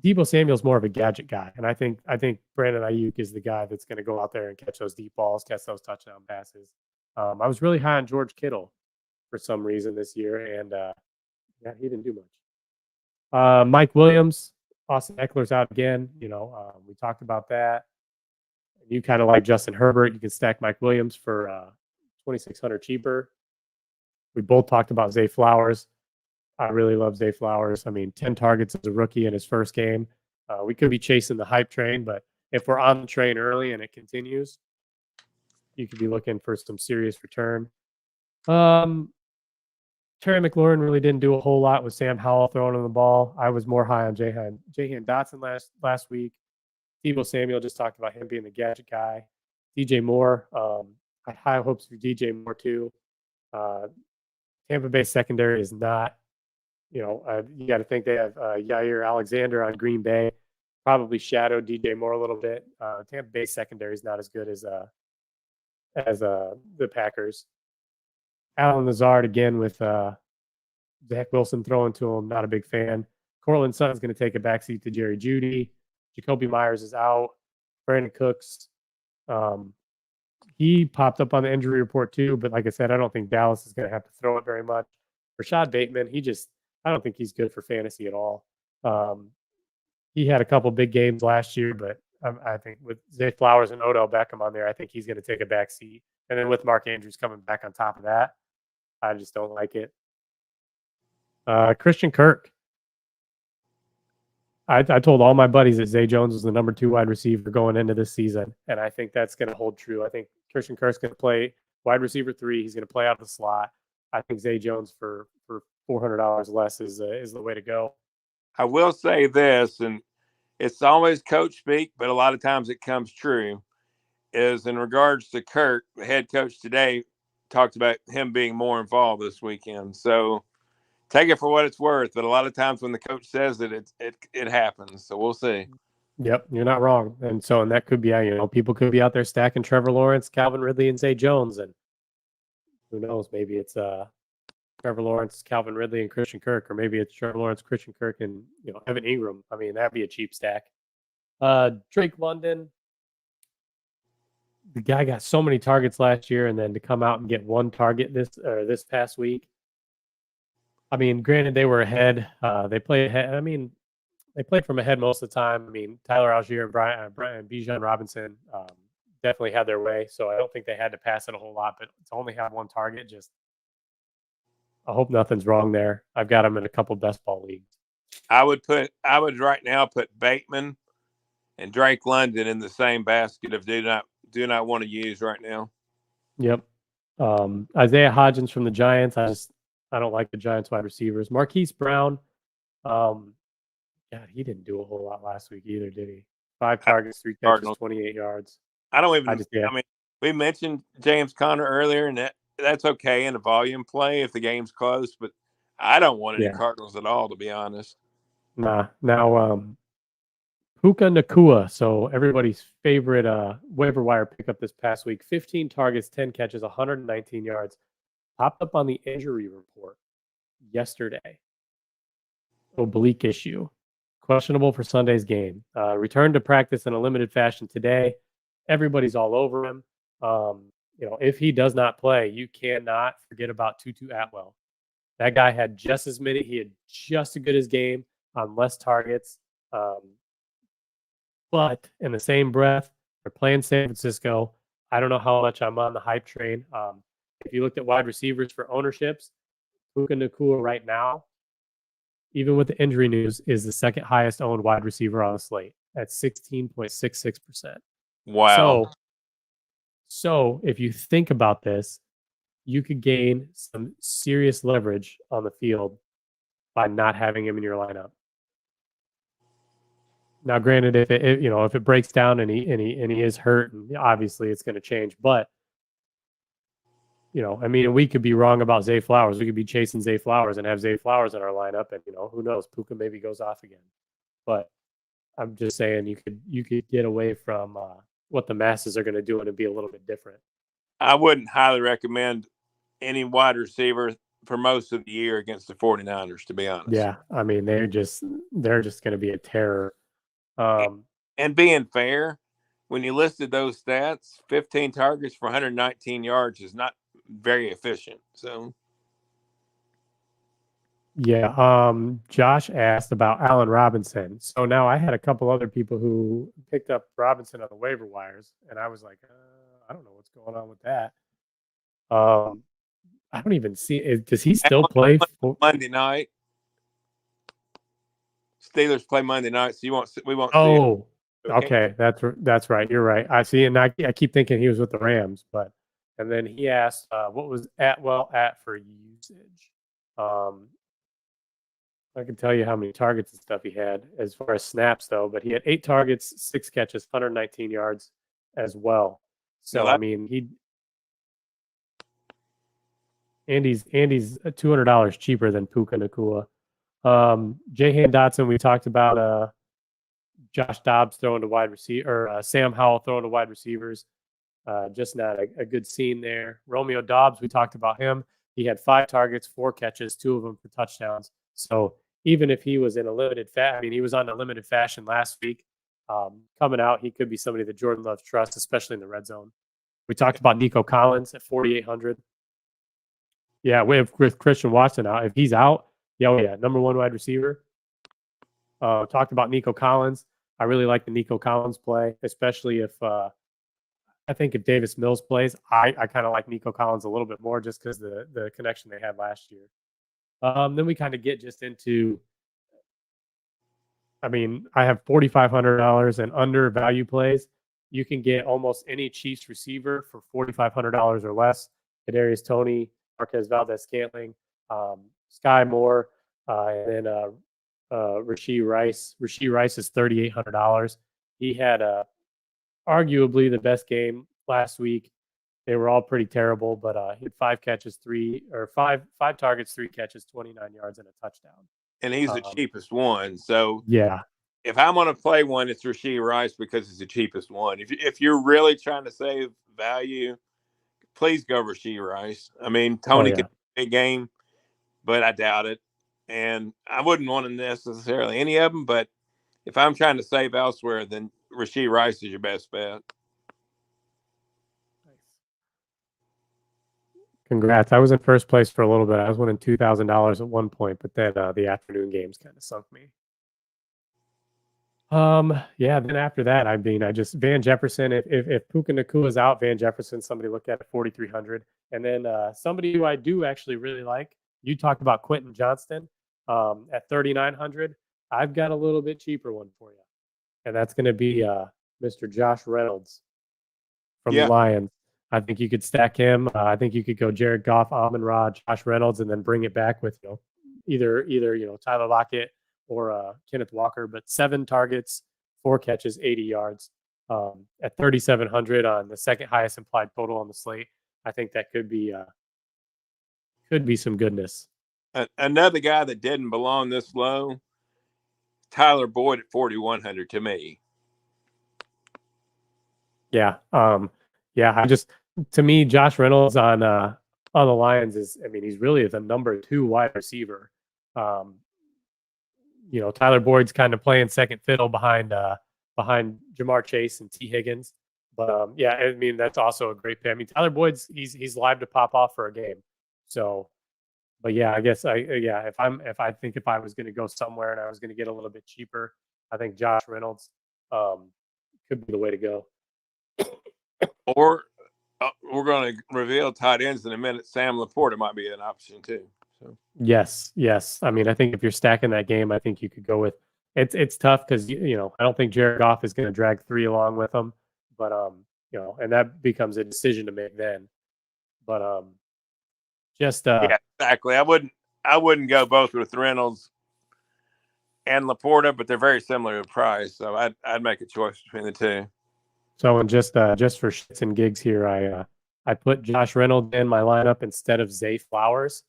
Deebo Samuel's more of a gadget guy. And I think Brandon Ayuk is the guy that's going to go out there and catch those deep balls, catch those touchdown passes. I was really high on George Kittle for some reason this year, and he didn't do much. Mike Williams, Austin Eckler's out again. We talked about that. You kind of like Justin Herbert. You can stack Mike Williams for $2,600 cheaper. We both talked about Zay Flowers. I really love Zay Flowers. I mean, 10 targets as a rookie in his first game. We could be chasing the hype train, but if we're on the train early and it continues, you could be looking for some serious return. Terry McLaurin really didn't do a whole lot with Sam Howell throwing on the ball. I was more high on Jahan Dotson last week. Deebo Samuel, just talked about him being the gadget guy. DJ Moore, I had high hopes for DJ Moore too. Tampa Bay secondary is not, you got to think they have Yair Alexander on Green Bay, probably shadowed DJ Moore a little bit. Tampa Bay secondary is not as good as the Packers. Alan Lazard again with Zach Wilson throwing to him. Not a big fan. Cortland Sutton's going to take a backseat to Jerry Jeudy. Jacoby Myers is out. Brandon Cooks. He popped up on the injury report too, but like I said, I don't think Dallas is going to have to throw it very much. Rashad Bateman, I don't think he's good for fantasy at all. He had a couple big games last year, but I think with Zay Flowers and Odell Beckham on there, I think he's going to take a back seat. And then with Mark Andrews coming back on top of that, I just don't like it. Christian Kirk. I told all my buddies that Zay Jones was the number 2 wide receiver going into this season, and I think that's going to hold true. I think Christian Kirk's going to play wide receiver 3. He's going to play out of the slot. I think Zay Jones for $400 less is the way to go. I will say this, and it's always coach speak, but a lot of times it comes true, is in regards to Kirk, the head coach today talked about him being more involved this weekend. So take it for what it's worth, but a lot of times when the coach says it happens. So we'll see. Yep, you're not wrong. And that could be, people could be out there stacking Trevor Lawrence, Calvin Ridley, and Zay Jones, and who knows? Maybe it's Trevor Lawrence, Calvin Ridley, and Christian Kirk, or maybe it's Trevor Lawrence, Christian Kirk, and Evan Ingram. I mean, that'd be a cheap stack. Drake London, the guy got so many targets last year, and then to come out and get 1 target this past week. I mean, granted, they were ahead. They played ahead. I mean, they played from ahead most of the time. I mean, Tyler Algier and Bijan Robinson definitely had their way. So I don't think they had to pass it a whole lot. But to only have 1 target, I hope nothing's wrong there. I've got them in a couple best ball leagues. I would right now put Bateman and Drake London in the same basket of do not want to use right now. Yep. Isaiah Hodgins from the Giants. I don't like the Giants wide receivers. Marquise Brown. God, he didn't do a whole lot last week either, did he? 5 targets, 3 catches, Cardinals. 28 yards. I don't even. Yeah. I mean, we mentioned James Conner earlier, and that's okay in a volume play if the game's close. But I don't want any Cardinals at all, to be honest. Nah. Now, Puka Nacua, so everybody's favorite waiver wire pickup this past week. 15 targets, 10 catches, 119 yards. Popped up on the injury report yesterday. Oblique issue. Questionable for Sunday's game. Returned to practice in a limited fashion today. Everybody's all over him. If he does not play, you cannot forget about Tutu Atwell. That guy had just as many. He had just as good as game on less targets. But in the same breath, they're playing San Francisco. I don't know how much I'm on the hype train. If you looked at wide receivers for ownerships, Puka Nacua right now, even with the injury news, is the second highest owned wide receiver on the slate at 16.66%. Wow. So if you think about this, you could gain some serious leverage on the field by not having him in your lineup. Now, granted, if it breaks down and he is hurt, and obviously it's going to change. But we could be wrong about Zay Flowers. We could be chasing Zay Flowers and have Zay Flowers in our lineup, and who knows? Puka maybe goes off again. But I'm just saying you could get away from what the masses are going to do and it'd be a little bit different. I wouldn't highly recommend any wide receiver for most of the year against the 49ers, to be honest. Yeah, I mean they're just going to be a terror. And being fair, when you listed those stats, 15 targets for 119 yards is not very efficient. So, yeah. Josh asked about Allen Robinson. So now I had a couple other people who picked up Robinson on the waiver wires, and I was like, I don't know what's going on with that. I don't even see. Does he still play Monday night? Steelers play Monday night, so we won't. Oh, okay. That's right. You're right. I see, and I keep thinking he was with the Rams, and then he asked, what was Atwell at for usage? I can tell you how many targets and stuff he had as far as snaps, though. But he had 8 targets, 6 catches, 119 yards as well. So I mean, Andy's $200 cheaper than Puka Nacua. Jahan Dotson, we talked about Josh Dobbs throwing to wide receiver, or Sam Howell throwing to wide receivers. Just not a good scene there. Romeo Dobbs, we talked about him. He had 5 targets, 4 catches, 2 of them for touchdowns. So even if he was in a limited he was on a limited fashion last week. Coming out, he could be somebody that Jordan Love trusts, especially in the red zone. We talked about Nico Collins at 4,800. Yeah, with Christian Watson out. If he's out, number 1 wide receiver. Talked about Nico Collins. I really like the Nico Collins play, especially if I think if Davis Mills plays, I kind of like Nico Collins a little bit more just because the connection they had last year. Then we kind of get just into, I have $4,500 and under value plays. You can get almost any Chiefs receiver for $4,500 or less. Kadarius Toney, Marquez Valdez-Scantling, Sky Moore, and then Rashee Rice. Rashee Rice is $3,800. He had arguably the best game last week. They were all pretty terrible, but he had 5 targets, 3 catches, 29 yards, and a touchdown. And he's the cheapest one. So yeah, if I'm going to play one, it's Rashee Rice because it's the cheapest one. If you're really trying to save value, please go Rashee Rice. I mean, Tony could be a big game, but I doubt it. And I wouldn't want to necessarily any of them, but if I'm trying to save elsewhere, then Rashee Rice is your best bet. Congrats. I was in first place for a little bit. I was winning $2,000 at one point, but then the afternoon games kind of sunk me. Then after that, Van Jefferson, if Puka Nacua is out, Van Jefferson, somebody look at 4,300. And then somebody who I do actually really like, you talked about Quentin Johnston at 3,900. I've got a little bit cheaper one for you. And that's going to be Mr. Josh Reynolds from the Lions. I think you could stack him. I think you could go Jared Goff, Amon-Ra, Josh Reynolds, and then bring it back with either Tyler Lockett or Kenneth Walker. But 7 targets, 4 catches, 80 yards at 3,700 on the second highest implied total on the slate. I think that could be some goodness. Another guy that didn't belong this low, Tyler Boyd at 4,100 to me. Yeah. To me, Josh Reynolds on the Lions he's really the number 2 wide receiver. Tyler Boyd's kind of playing second fiddle behind Jamar Chase and T. Higgins. But that's also a great pick. Tyler Boyd's he's live to pop off for a game. So, but yeah, I guess if I was going to go somewhere and I was going to get a little bit cheaper, I think Josh Reynolds could be the way to go. Or we're going to reveal tight ends in a minute. Sam Laporta might be an option too. So yes. I think if you're stacking that game, I think you could go with. It's tough because I don't think Jared Goff is going to drag 3 along with him, but and that becomes a decision to make then. But yeah, exactly. I wouldn't go both with Reynolds and Laporta, but they're very similar in price, so I'd make a choice between the two. So, and just for shits and gigs here, I put Josh Reynolds in my lineup instead of Zay Flowers,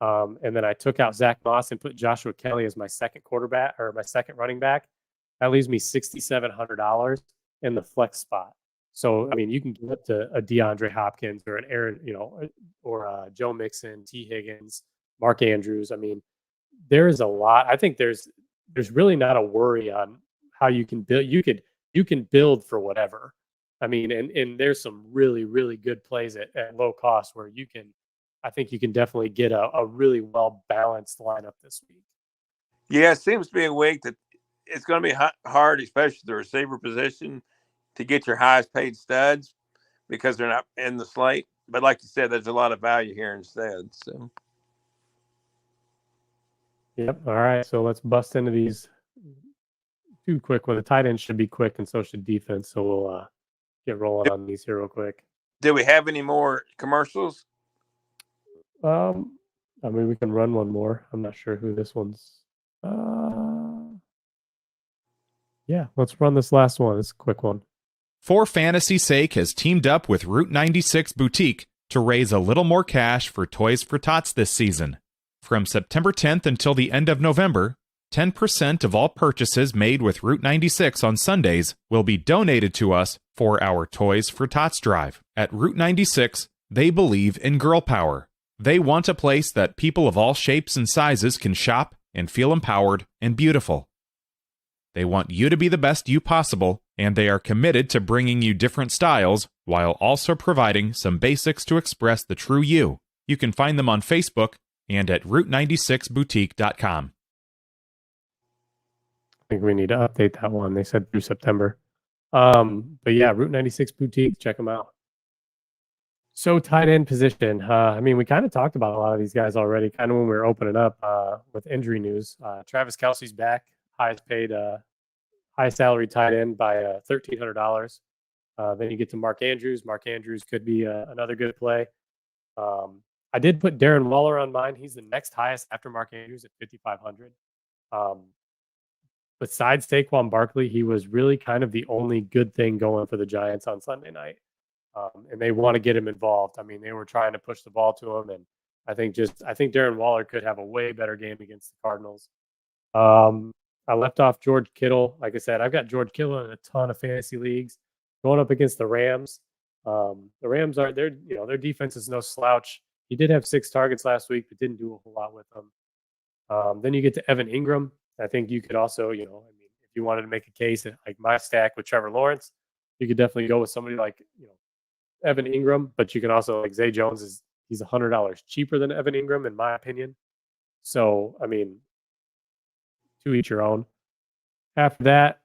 and then I took out Zach Moss and put Joshua Kelly as my second quarterback or my second running back. That leaves me $6,700 in the flex spot. So, you can get up to a DeAndre Hopkins or an Aaron, or Joe Mixon, T. Higgins, Mark Andrews. There is a lot. I think there's really not a worry on how you can build. You can build for whatever. And there's some really, really good plays at low cost where I think you can definitely get a really well-balanced lineup this week. Yeah, it seems to be a week that it's going to be hard, especially the receiver position, to get your highest paid studs because they're not in the slate. But like you said, there's a lot of value here instead. So, yep. All right. So let's bust into these two quick ones. The tight end should be quick, and so should defense. So we'll get rolling on these here real quick. Do we have any more commercials? We can run one more. I'm not sure who this one's. Yeah, let's run this last one. It's a quick one. For Fantasy's Sake has teamed up with Route 96 Boutique to raise a little more cash for Toys for Tots this season. From September 10th until the end of November, 10% of all purchases made with Route 96 on Sundays will be donated to us for our Toys for Tots drive. At Route 96, they believe in girl power. They want a place that people of all shapes and sizes can shop and feel empowered and beautiful. They want you to be the best you possible, and they are committed to bringing you different styles while also providing some basics to express the true you. You can find them on Facebook and at route96boutique.com. I think we need to update that one. They said through September. But yeah, Route 96 Boutique, check them out. So tight end position. We kind of talked about a lot of these guys already, kind of when we were opening up with injury news. Travis Kelce's back, highest paid, highest salary tight end by $1,300. Then you get to Mark Andrews. Mark Andrews could be another good play. I did put Darren Waller on mine. He's the next highest after Mark Andrews at $5,500. Besides Saquon Barkley, he was really kind of the only good thing going for the Giants on Sunday night. And they want to get him involved. They were trying to push the ball to him, and I think Darren Waller could have a way better game against the Cardinals. I left off George Kittle. Like I said, I've got George Kittle in a ton of fantasy leagues going up against the Rams. The Rams their defense is no slouch. He did have 6 targets last week, but didn't do a whole lot with them. Then you get to Evan Ingram. I think you could also, if you wanted to make a case like my stack with Trevor Lawrence, you could definitely go with somebody like, Evan Ingram, but you can also like Zay Jones he's $100 cheaper than Evan Ingram in my opinion. So, to each your own. After that,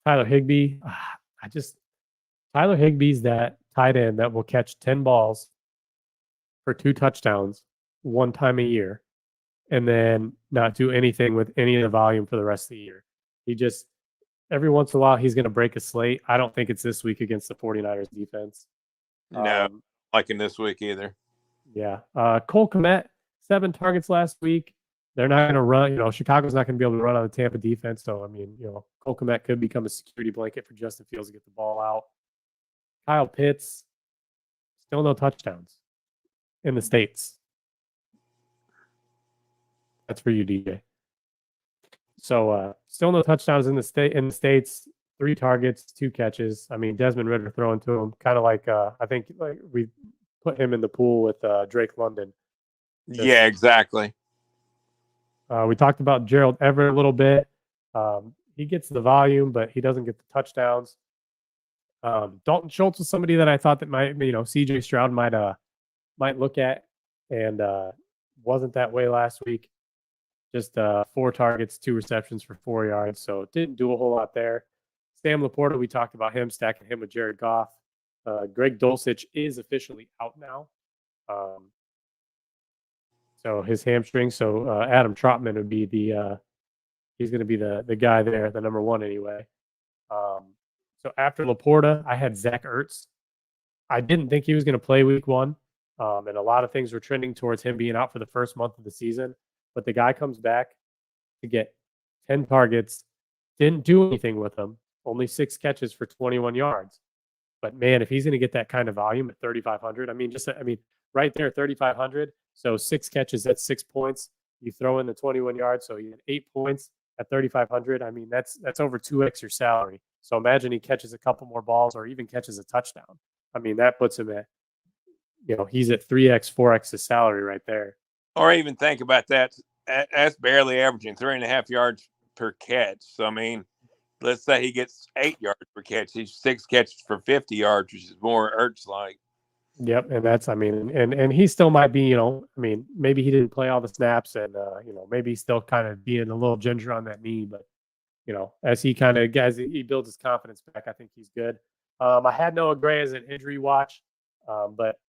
Tyler Higbee. Tyler Higbee's that tight end that will catch 10 balls for 2 touchdowns one time a year and then not do anything with any of the volume for the rest of the year. He just, every once in a while, he's going to break a slate. I don't think it's this week against the 49ers defense. No, like in this week either. Yeah. Cole Kmet, 7 targets last week. They're not going to run. Chicago's not going to be able to run on the Tampa defense. So, I mean, Cole Kmet could become a security blanket for Justin Fields to get the ball out. Kyle Pitts, still no touchdowns in the States. That's for you, DJ. So, still no touchdowns in the States. 3 targets, 2 catches. I mean, Desmond Ridder throwing to him, kind of like I think like we put him in the pool with Drake London. Yeah, exactly. We talked about Gerald Everett a little bit. He gets the volume, but he doesn't get the touchdowns. Dalton Schultz was somebody that I thought that might, CJ Stroud might look at, and wasn't that way last week. Just 4 targets, 2 receptions for 4 yards, so didn't do a whole lot there. Sam Laporta, we talked about him, stacking him with Jared Goff. Greg Dulcich is officially out now. So his hamstring. So Adam Trotman would be he's going to be the guy there, the number 1 anyway. So after Laporta, I had Zach Ertz. I didn't think he was going to play week 1. And a lot of things were trending towards him being out for the first month of the season. But the guy comes back to get 10 targets, didn't do anything with them, only 6 catches for 21 yards. But man, if he's going to get that kind of volume at 3,500, right there, 3,500. So 6 catches, that's 6 points. You throw in the 21 yards, so you had 8 points at 3,500. I mean, that's over 2x your salary. So imagine he catches a couple more balls or even catches a touchdown. I mean, that puts him at, he's at 3x, 4x his salary right there. Or even think about that. That's barely averaging 3.5 yards per catch. So, I mean, let's say he gets 8 yards per catch. He's 6 catches for 50 yards, which is more Ertz-like. Yep, and that's, and he still might be, maybe he didn't play all the snaps, and maybe he's still kind of being a little ginger on that knee, but as he builds his confidence back, I think he's good. I had Noah Gray as an injury watch, but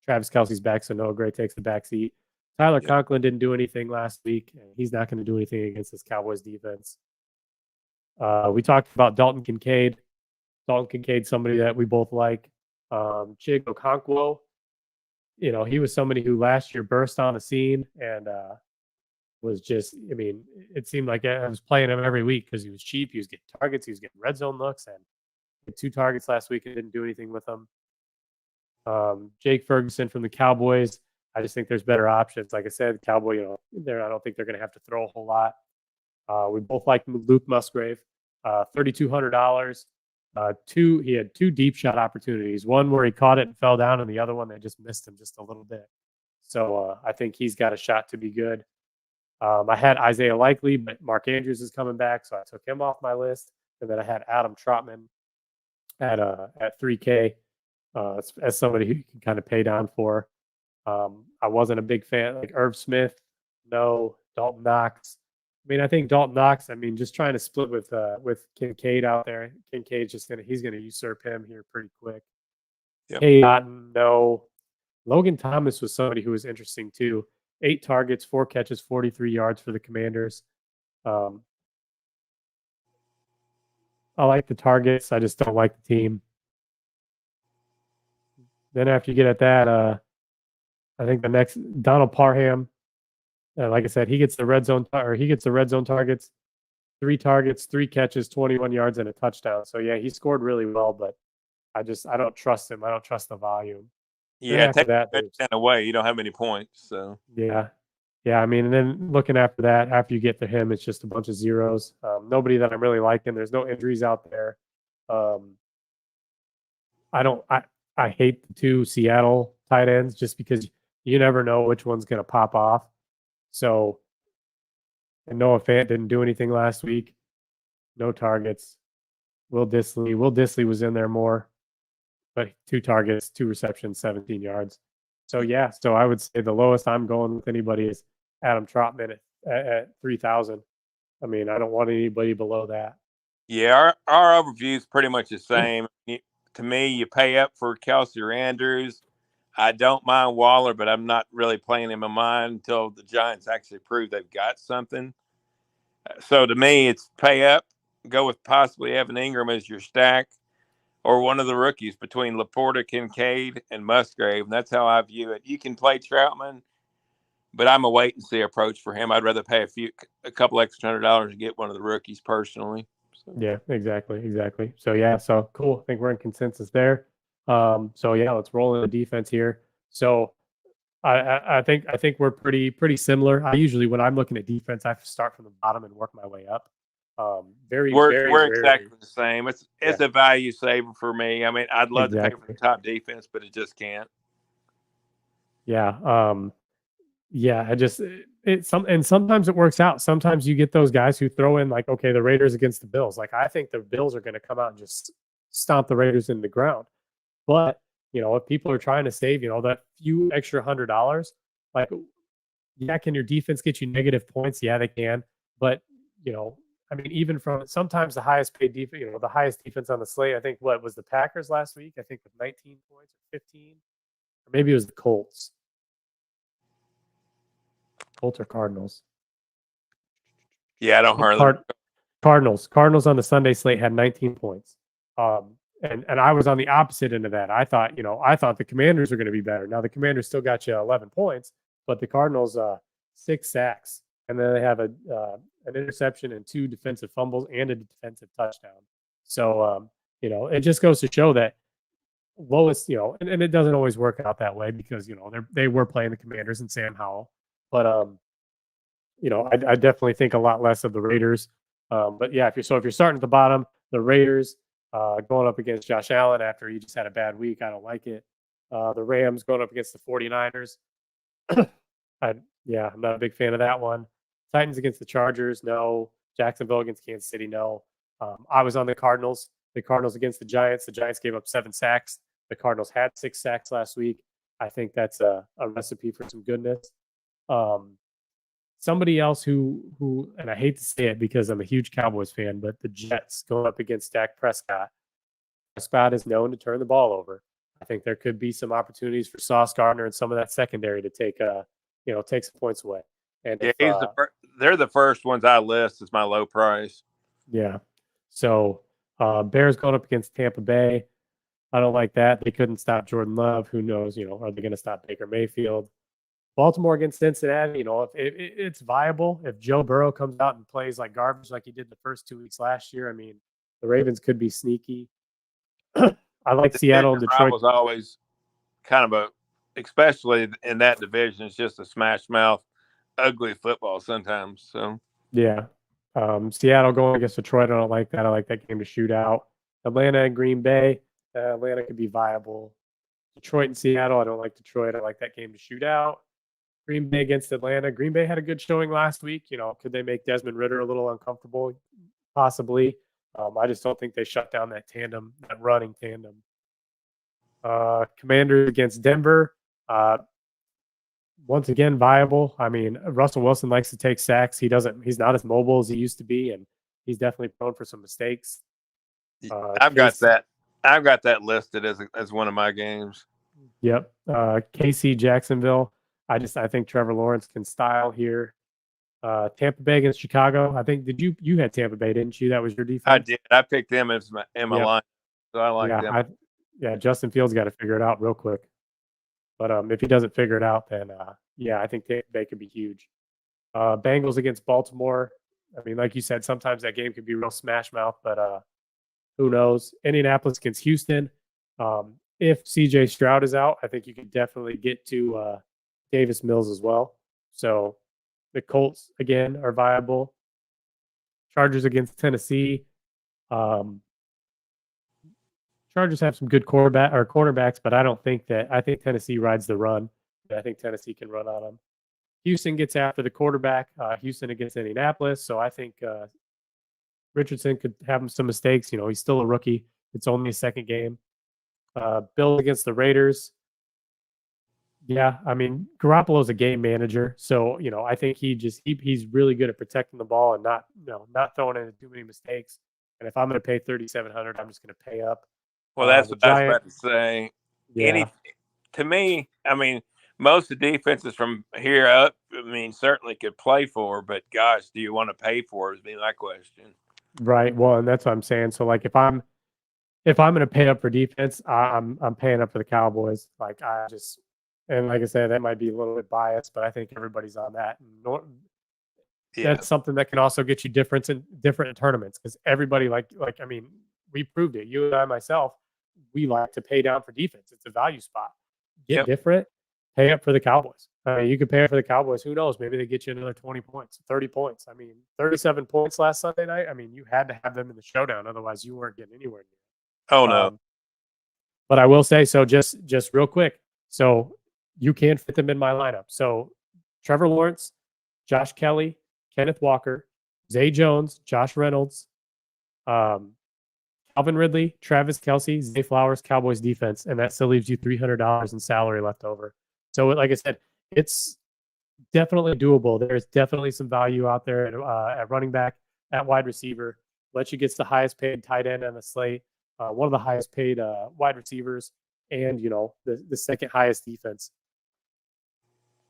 Travis Kelce's back, so Noah Gray takes the back seat. Tyler Conklin didn't do anything last week, and he's not going to do anything against this Cowboys defense. We talked about Dalton Kincaid. Dalton Kincaid, somebody that we both like. Chig Okonkwo, he was somebody who last year burst on the scene and was just, it seemed like I was playing him every week because he was cheap. He was getting targets. He was getting red zone looks, and he had 2 targets last week and didn't do anything with them. Jake Ferguson from the Cowboys. I just think there's better options. Like I said, Cowboy, I don't think they're going to have to throw a whole lot. We both like Luke Musgrave, $3,200. He had 2 deep shot opportunities. One where he caught it and fell down, and the other one they just missed him just a little bit. So I think he's got a shot to be good. I had Isaiah Likely, but Mark Andrews is coming back, so I took him off my list. And then I had Adam Trotman at $3K as somebody who you can kind of pay down for. I wasn't a big fan like Irv Smith, no. Dalton Knox. I think Dalton Knox, just trying to split with Kincaid out there. Kincaid's he's gonna usurp him here pretty quick. Yep. Hey, no. Logan Thomas was somebody who was interesting too. 8 targets, 4 catches, 43 yards for the Commanders. I like the targets. I just don't like the team. Then after you get at that, I think the next Donald Parham. Like I said, he gets the red zone targets. 3 targets, 3 catches, 21 yards, and a touchdown. So yeah, he scored really well, but I don't trust him. I don't trust the volume. Yeah, take that away. You don't have any points. So yeah. And then looking after that, after you get to him, it's just a bunch of zeros. Nobody that I'm really liking. There's no injuries out there. I hate the 2 Seattle tight ends just because you never know which one's going to pop off. So, and Noah Fant didn't do anything last week. No targets. Will Dissly was in there more, but 2 targets, 2 receptions, 17 yards. So yeah, so I would say the lowest I'm going with anybody is Adam Trotman at 3,000. I don't want anybody below that. Yeah, our overview is pretty much the same. To me, you pay up for Kelsey or Andrews. I don't mind Waller, but I'm not really playing him in mind until the Giants actually prove they've got something. So to me, it's pay up, go with possibly Evan Ingram as your stack. or one of the rookies between Laporta, Kincaid, and Musgrave. And that's how I view it. You can play Troutman, but I'm a wait and see approach for him. I'd rather pay a couple extra $100 to get one of the rookies personally. So. Yeah, exactly. So yeah, so cool. I think we're in consensus there. So yeah, let's roll in the defense here. So I think we're pretty similar. I usually, when I'm looking at defense, I have to start from the bottom and work my way up. Very We're exactly the same. It's a value saver for me. I mean, I'd love to pay for the top defense, but it just can't. Yeah. Yeah, and sometimes it works out. Sometimes you get those guys who throw in like, okay, the Raiders against the Bills. Like, I think the Bills are going to come out and just stomp the Raiders in the ground. But, if people are trying to save, that few extra $100, like, yeah, can your defense get you negative points? Yeah, they can. But, I mean, even from sometimes the highest paid defense, the highest defense on the slate, I think what was the Packers last week? I think with 19 points or 15, or maybe it was the Colts. Colts or Cardinals? Yeah, I don't hardly. Cardinals on the Sunday slate had 19 points. And I was on the opposite end of that. I thought the Commanders are going to be better. Now the Commanders still got you 11 points, but the Cardinals 6 sacks, and then they have an interception and 2 defensive fumbles and a defensive touchdown. So it just goes to show that lowest, and it doesn't always work out that way because they were playing the Commanders and Sam Howell. But I definitely think a lot less of the Raiders. But yeah, if you're starting at the bottom, the Raiders going up against Josh Allen after he just had a bad week, I don't like it. The Rams going up against the 49ers. I'm not a big fan of that one. Titans against the Chargers, no. Jacksonville against Kansas City, no. I was on the Cardinals. The Cardinals against the Giants. The Giants gave up 7 sacks. The Cardinals had 6 sacks last week. I think that's a recipe for some goodness. Somebody else who, and I hate to say it because I'm a huge Cowboys fan, but the Jets going up against Dak Prescott. Prescott is known to turn the ball over. I think there could be some opportunities for Sauce Gardner and some of that secondary to take some points away. And yeah, they're the first ones I list as my low price. Yeah. So Bears going up against Tampa Bay. I don't like that. They couldn't stop Jordan Love. Who knows? Are they going to stop Baker Mayfield? Baltimore against Cincinnati, if it's viable, if Joe Burrow comes out and plays like garbage like he did the first 2 weeks last year, I mean, the Ravens could be sneaky. I like Seattle and Detroit. Was always kind of especially in that division, it's just a smash mouth, ugly football sometimes. So yeah, Seattle going against Detroit, I don't like that. I like that game to shoot out. Atlanta and Green Bay, Atlanta could be viable. Detroit and Seattle, I don't like Detroit. I like that game to shoot out. Green Bay against Atlanta. Green Bay had a good showing last week. Could they make Desmond Ridder a little uncomfortable? Possibly. I just don't think they shut down that running tandem. Commanders against Denver. Once again, viable. I mean, Russell Wilson likes to take sacks. He's not as mobile as he used to be, and he's definitely prone for some mistakes. I've got that listed as one of my games. Yep. KC Jacksonville. I think Trevor Lawrence can style here. Tampa Bay against Chicago. I think you had Tampa Bay, didn't you? That was your defense. I did. I picked them as my line, so I like them. Justin Fields got to figure it out real quick. But if he doesn't figure it out, then I think Tampa Bay could be huge. Bengals against Baltimore. I mean, like you said, sometimes that game could be real smash mouth, but who knows? Indianapolis against Houston. If CJ Stroud is out, I think you could definitely get to Davis Mills as well. So the Colts again are viable. Chargers against Tennessee. Chargers have some good cornerbacks, but I think Tennessee rides the run. I think Tennessee can run on them. Houston gets after the quarterback. Houston against Indianapolis. So I think Richardson could have some mistakes. He's still a rookie. It's only his second game. Bills against the Raiders. Yeah, I mean, Garoppolo's a game manager, so I think he's really good at protecting the ball and not throwing in too many mistakes. And if I'm going to pay $3,700, I'm just going to pay up. Well, that's what I was about to say. Yeah. To me, I mean, most of the defenses from here up, I mean, certainly could play for, but gosh, do you want to pay for it? Is my question. Right. Well, and that's what I'm saying. So, like, if I'm if I'm going to pay up for defense, I'm paying up for the Cowboys. And like I said, that might be a little bit biased, but I think everybody's on that. Yeah. That's something that can also get you different in tournaments, because everybody I mean, we proved it. You and I, myself, we like to pay down for defense. It's a value spot. Get different, pay up for the Cowboys. I mean, you can pay up for the Cowboys. Who knows? Maybe they get you another 20 points, 30 points. I mean, 37 points last Sunday night. I mean, you had to have them in the showdown. Otherwise, you weren't getting anywhere near. Oh, no. But I will say, so just real quick. So you can fit them in my lineup. So Trevor Lawrence, Josh Kelly, Kenneth Walker, Zay Jones, Josh Reynolds, Calvin Ridley, Travis Kelce, Zay Flowers, Cowboys defense, and that still leaves you $300 in salary left over. So, like I said, it's definitely doable. There's definitely some value out there at running back, at wide receiver. Let you get the highest paid tight end on the slate, one of the highest paid wide receivers, and the second highest defense.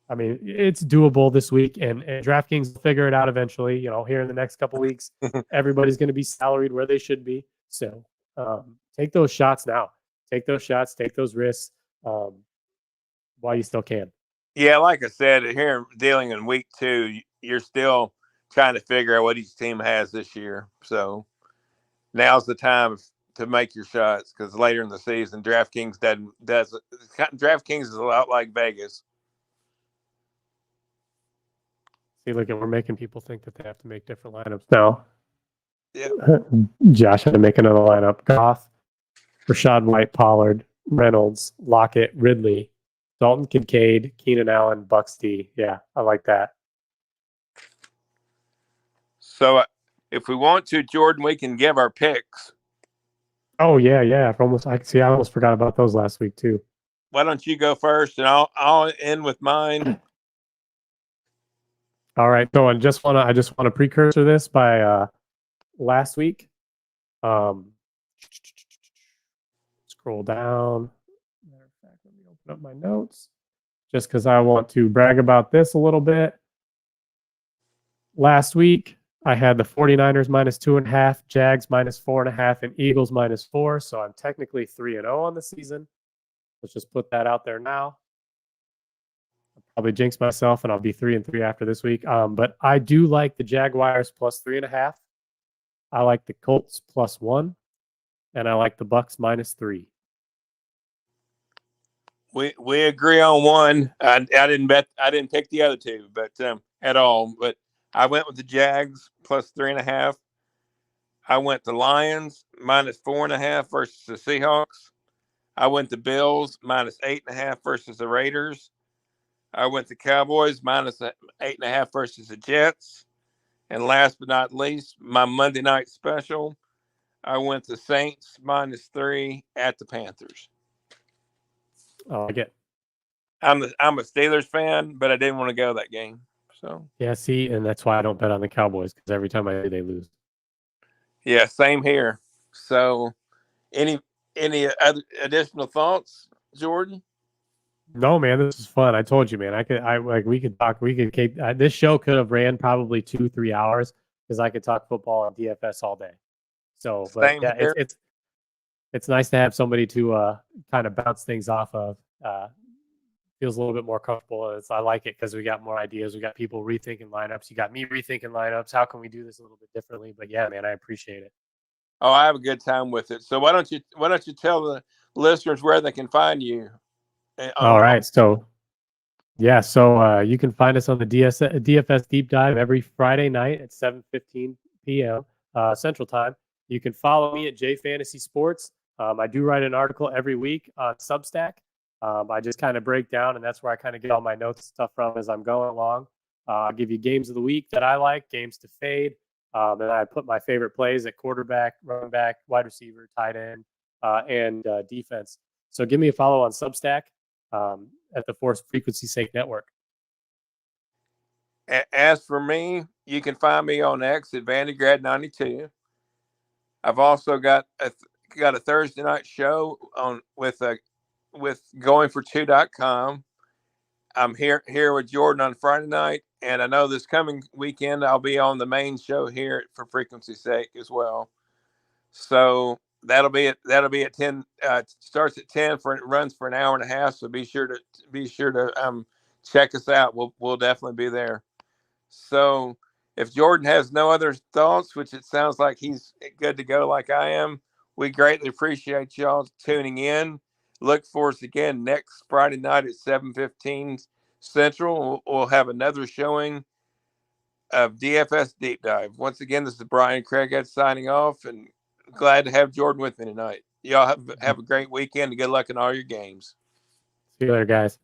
I mean, it's doable this week, and DraftKings will figure it out eventually. Here in the next couple weeks, everybody's going to be salaried where they should be. So take those shots now. Take those shots. Take those risks while you still can. Yeah, like I said, here dealing in week 2, you're still trying to figure out what each team has this year. So now's the time to make your shots, because later in the season, DraftKings DraftKings is a lot like Vegas. See, look, we're making people think that they have to make different lineups now. Yeah. Josh had to make another lineup. Goff, Rashad White, Pollard, Reynolds, Lockett, Ridley, Dalton Kincaid, Keenan Allen, Bucks D. Yeah, I like that. So if we want to, Jordan, we can give our picks. Oh, yeah. I almost forgot about those last week, too. Why don't you go first, and I'll end with mine. All right. So I just want to precursor this by last week. Scroll down. Matter of fact, let me open up my notes just because I want to brag about this a little bit. Last week, I had the 49ers -2.5, Jags -4.5, and Eagles -4. So I'm technically 3-0 on the season. Let's just put that out there now. I'll probably jinx myself, and I'll be 3-3 after this week. But I do like the Jaguars +3.5. I like the Colts +1, and I like the Bucks -3. We agree on one. I didn't pick the other two, but at all. But I went with the Jags +3.5. I went the Lions -4.5 versus the Seahawks. I went the Bills -8.5 versus the Raiders. I went the Cowboys -8.5 versus the Jets. And last but not least, my Monday night special, I went the Saints -3 at the Panthers. Oh, I get. I'm a Steelers fan, but I didn't want to go that game. So yeah, see, and that's why I don't bet on the Cowboys, because every time I do, they lose. Yeah, same here. So, any other additional thoughts, Jordan? No, man, this is fun. I told you, man. We could talk. This show could have ran probably 2-3 hours, because I could talk football and DFS all day. So, but Same yeah, here. it's nice to have somebody to kind of bounce things off of. Feels a little bit more comfortable. I like it because we got more ideas. We got people rethinking lineups. You got me rethinking lineups. How can we do this a little bit differently? But yeah, man, I appreciate it. Oh, I have a good time with it. So why don't you tell the listeners where they can find you? All right. So you can find us on the DFS Deep Dive every Friday night at 7:15 p.m. Central Time. You can follow me at JFantasy Sports. I do write an article every week on Substack. I just kind of break down, and that's where I kind of get all my notes and stuff from as I'm going along. I'll give you games of the week that I like, games to fade, and I put my favorite plays at quarterback, running back, wide receiver, tight end, and defense. So give me a follow on Substack at the Force Frequency Sake Network. As for me, you can find me on X at Vandegrad92. I've also got a Thursday night show on with goingfor2.com. I'm here with Jordan on Friday night, and I know this coming weekend I'll be on the main show here for Frequency Sake as well. So that'll be at 10. Starts at 10 runs for an hour and a half. So be sure to check us out. We'll definitely be there. So if Jordan has no other thoughts, which it sounds like he's good to go like I am, we greatly appreciate y'all tuning in. Look for us again next Friday night at 7:15 Central. We'll have another showing of DFS Deep Dive. Once again, this is Brian Craighead signing off, and glad to have Jordan with me tonight. Y'all have a great weekend and good luck in all your games. See you later, guys.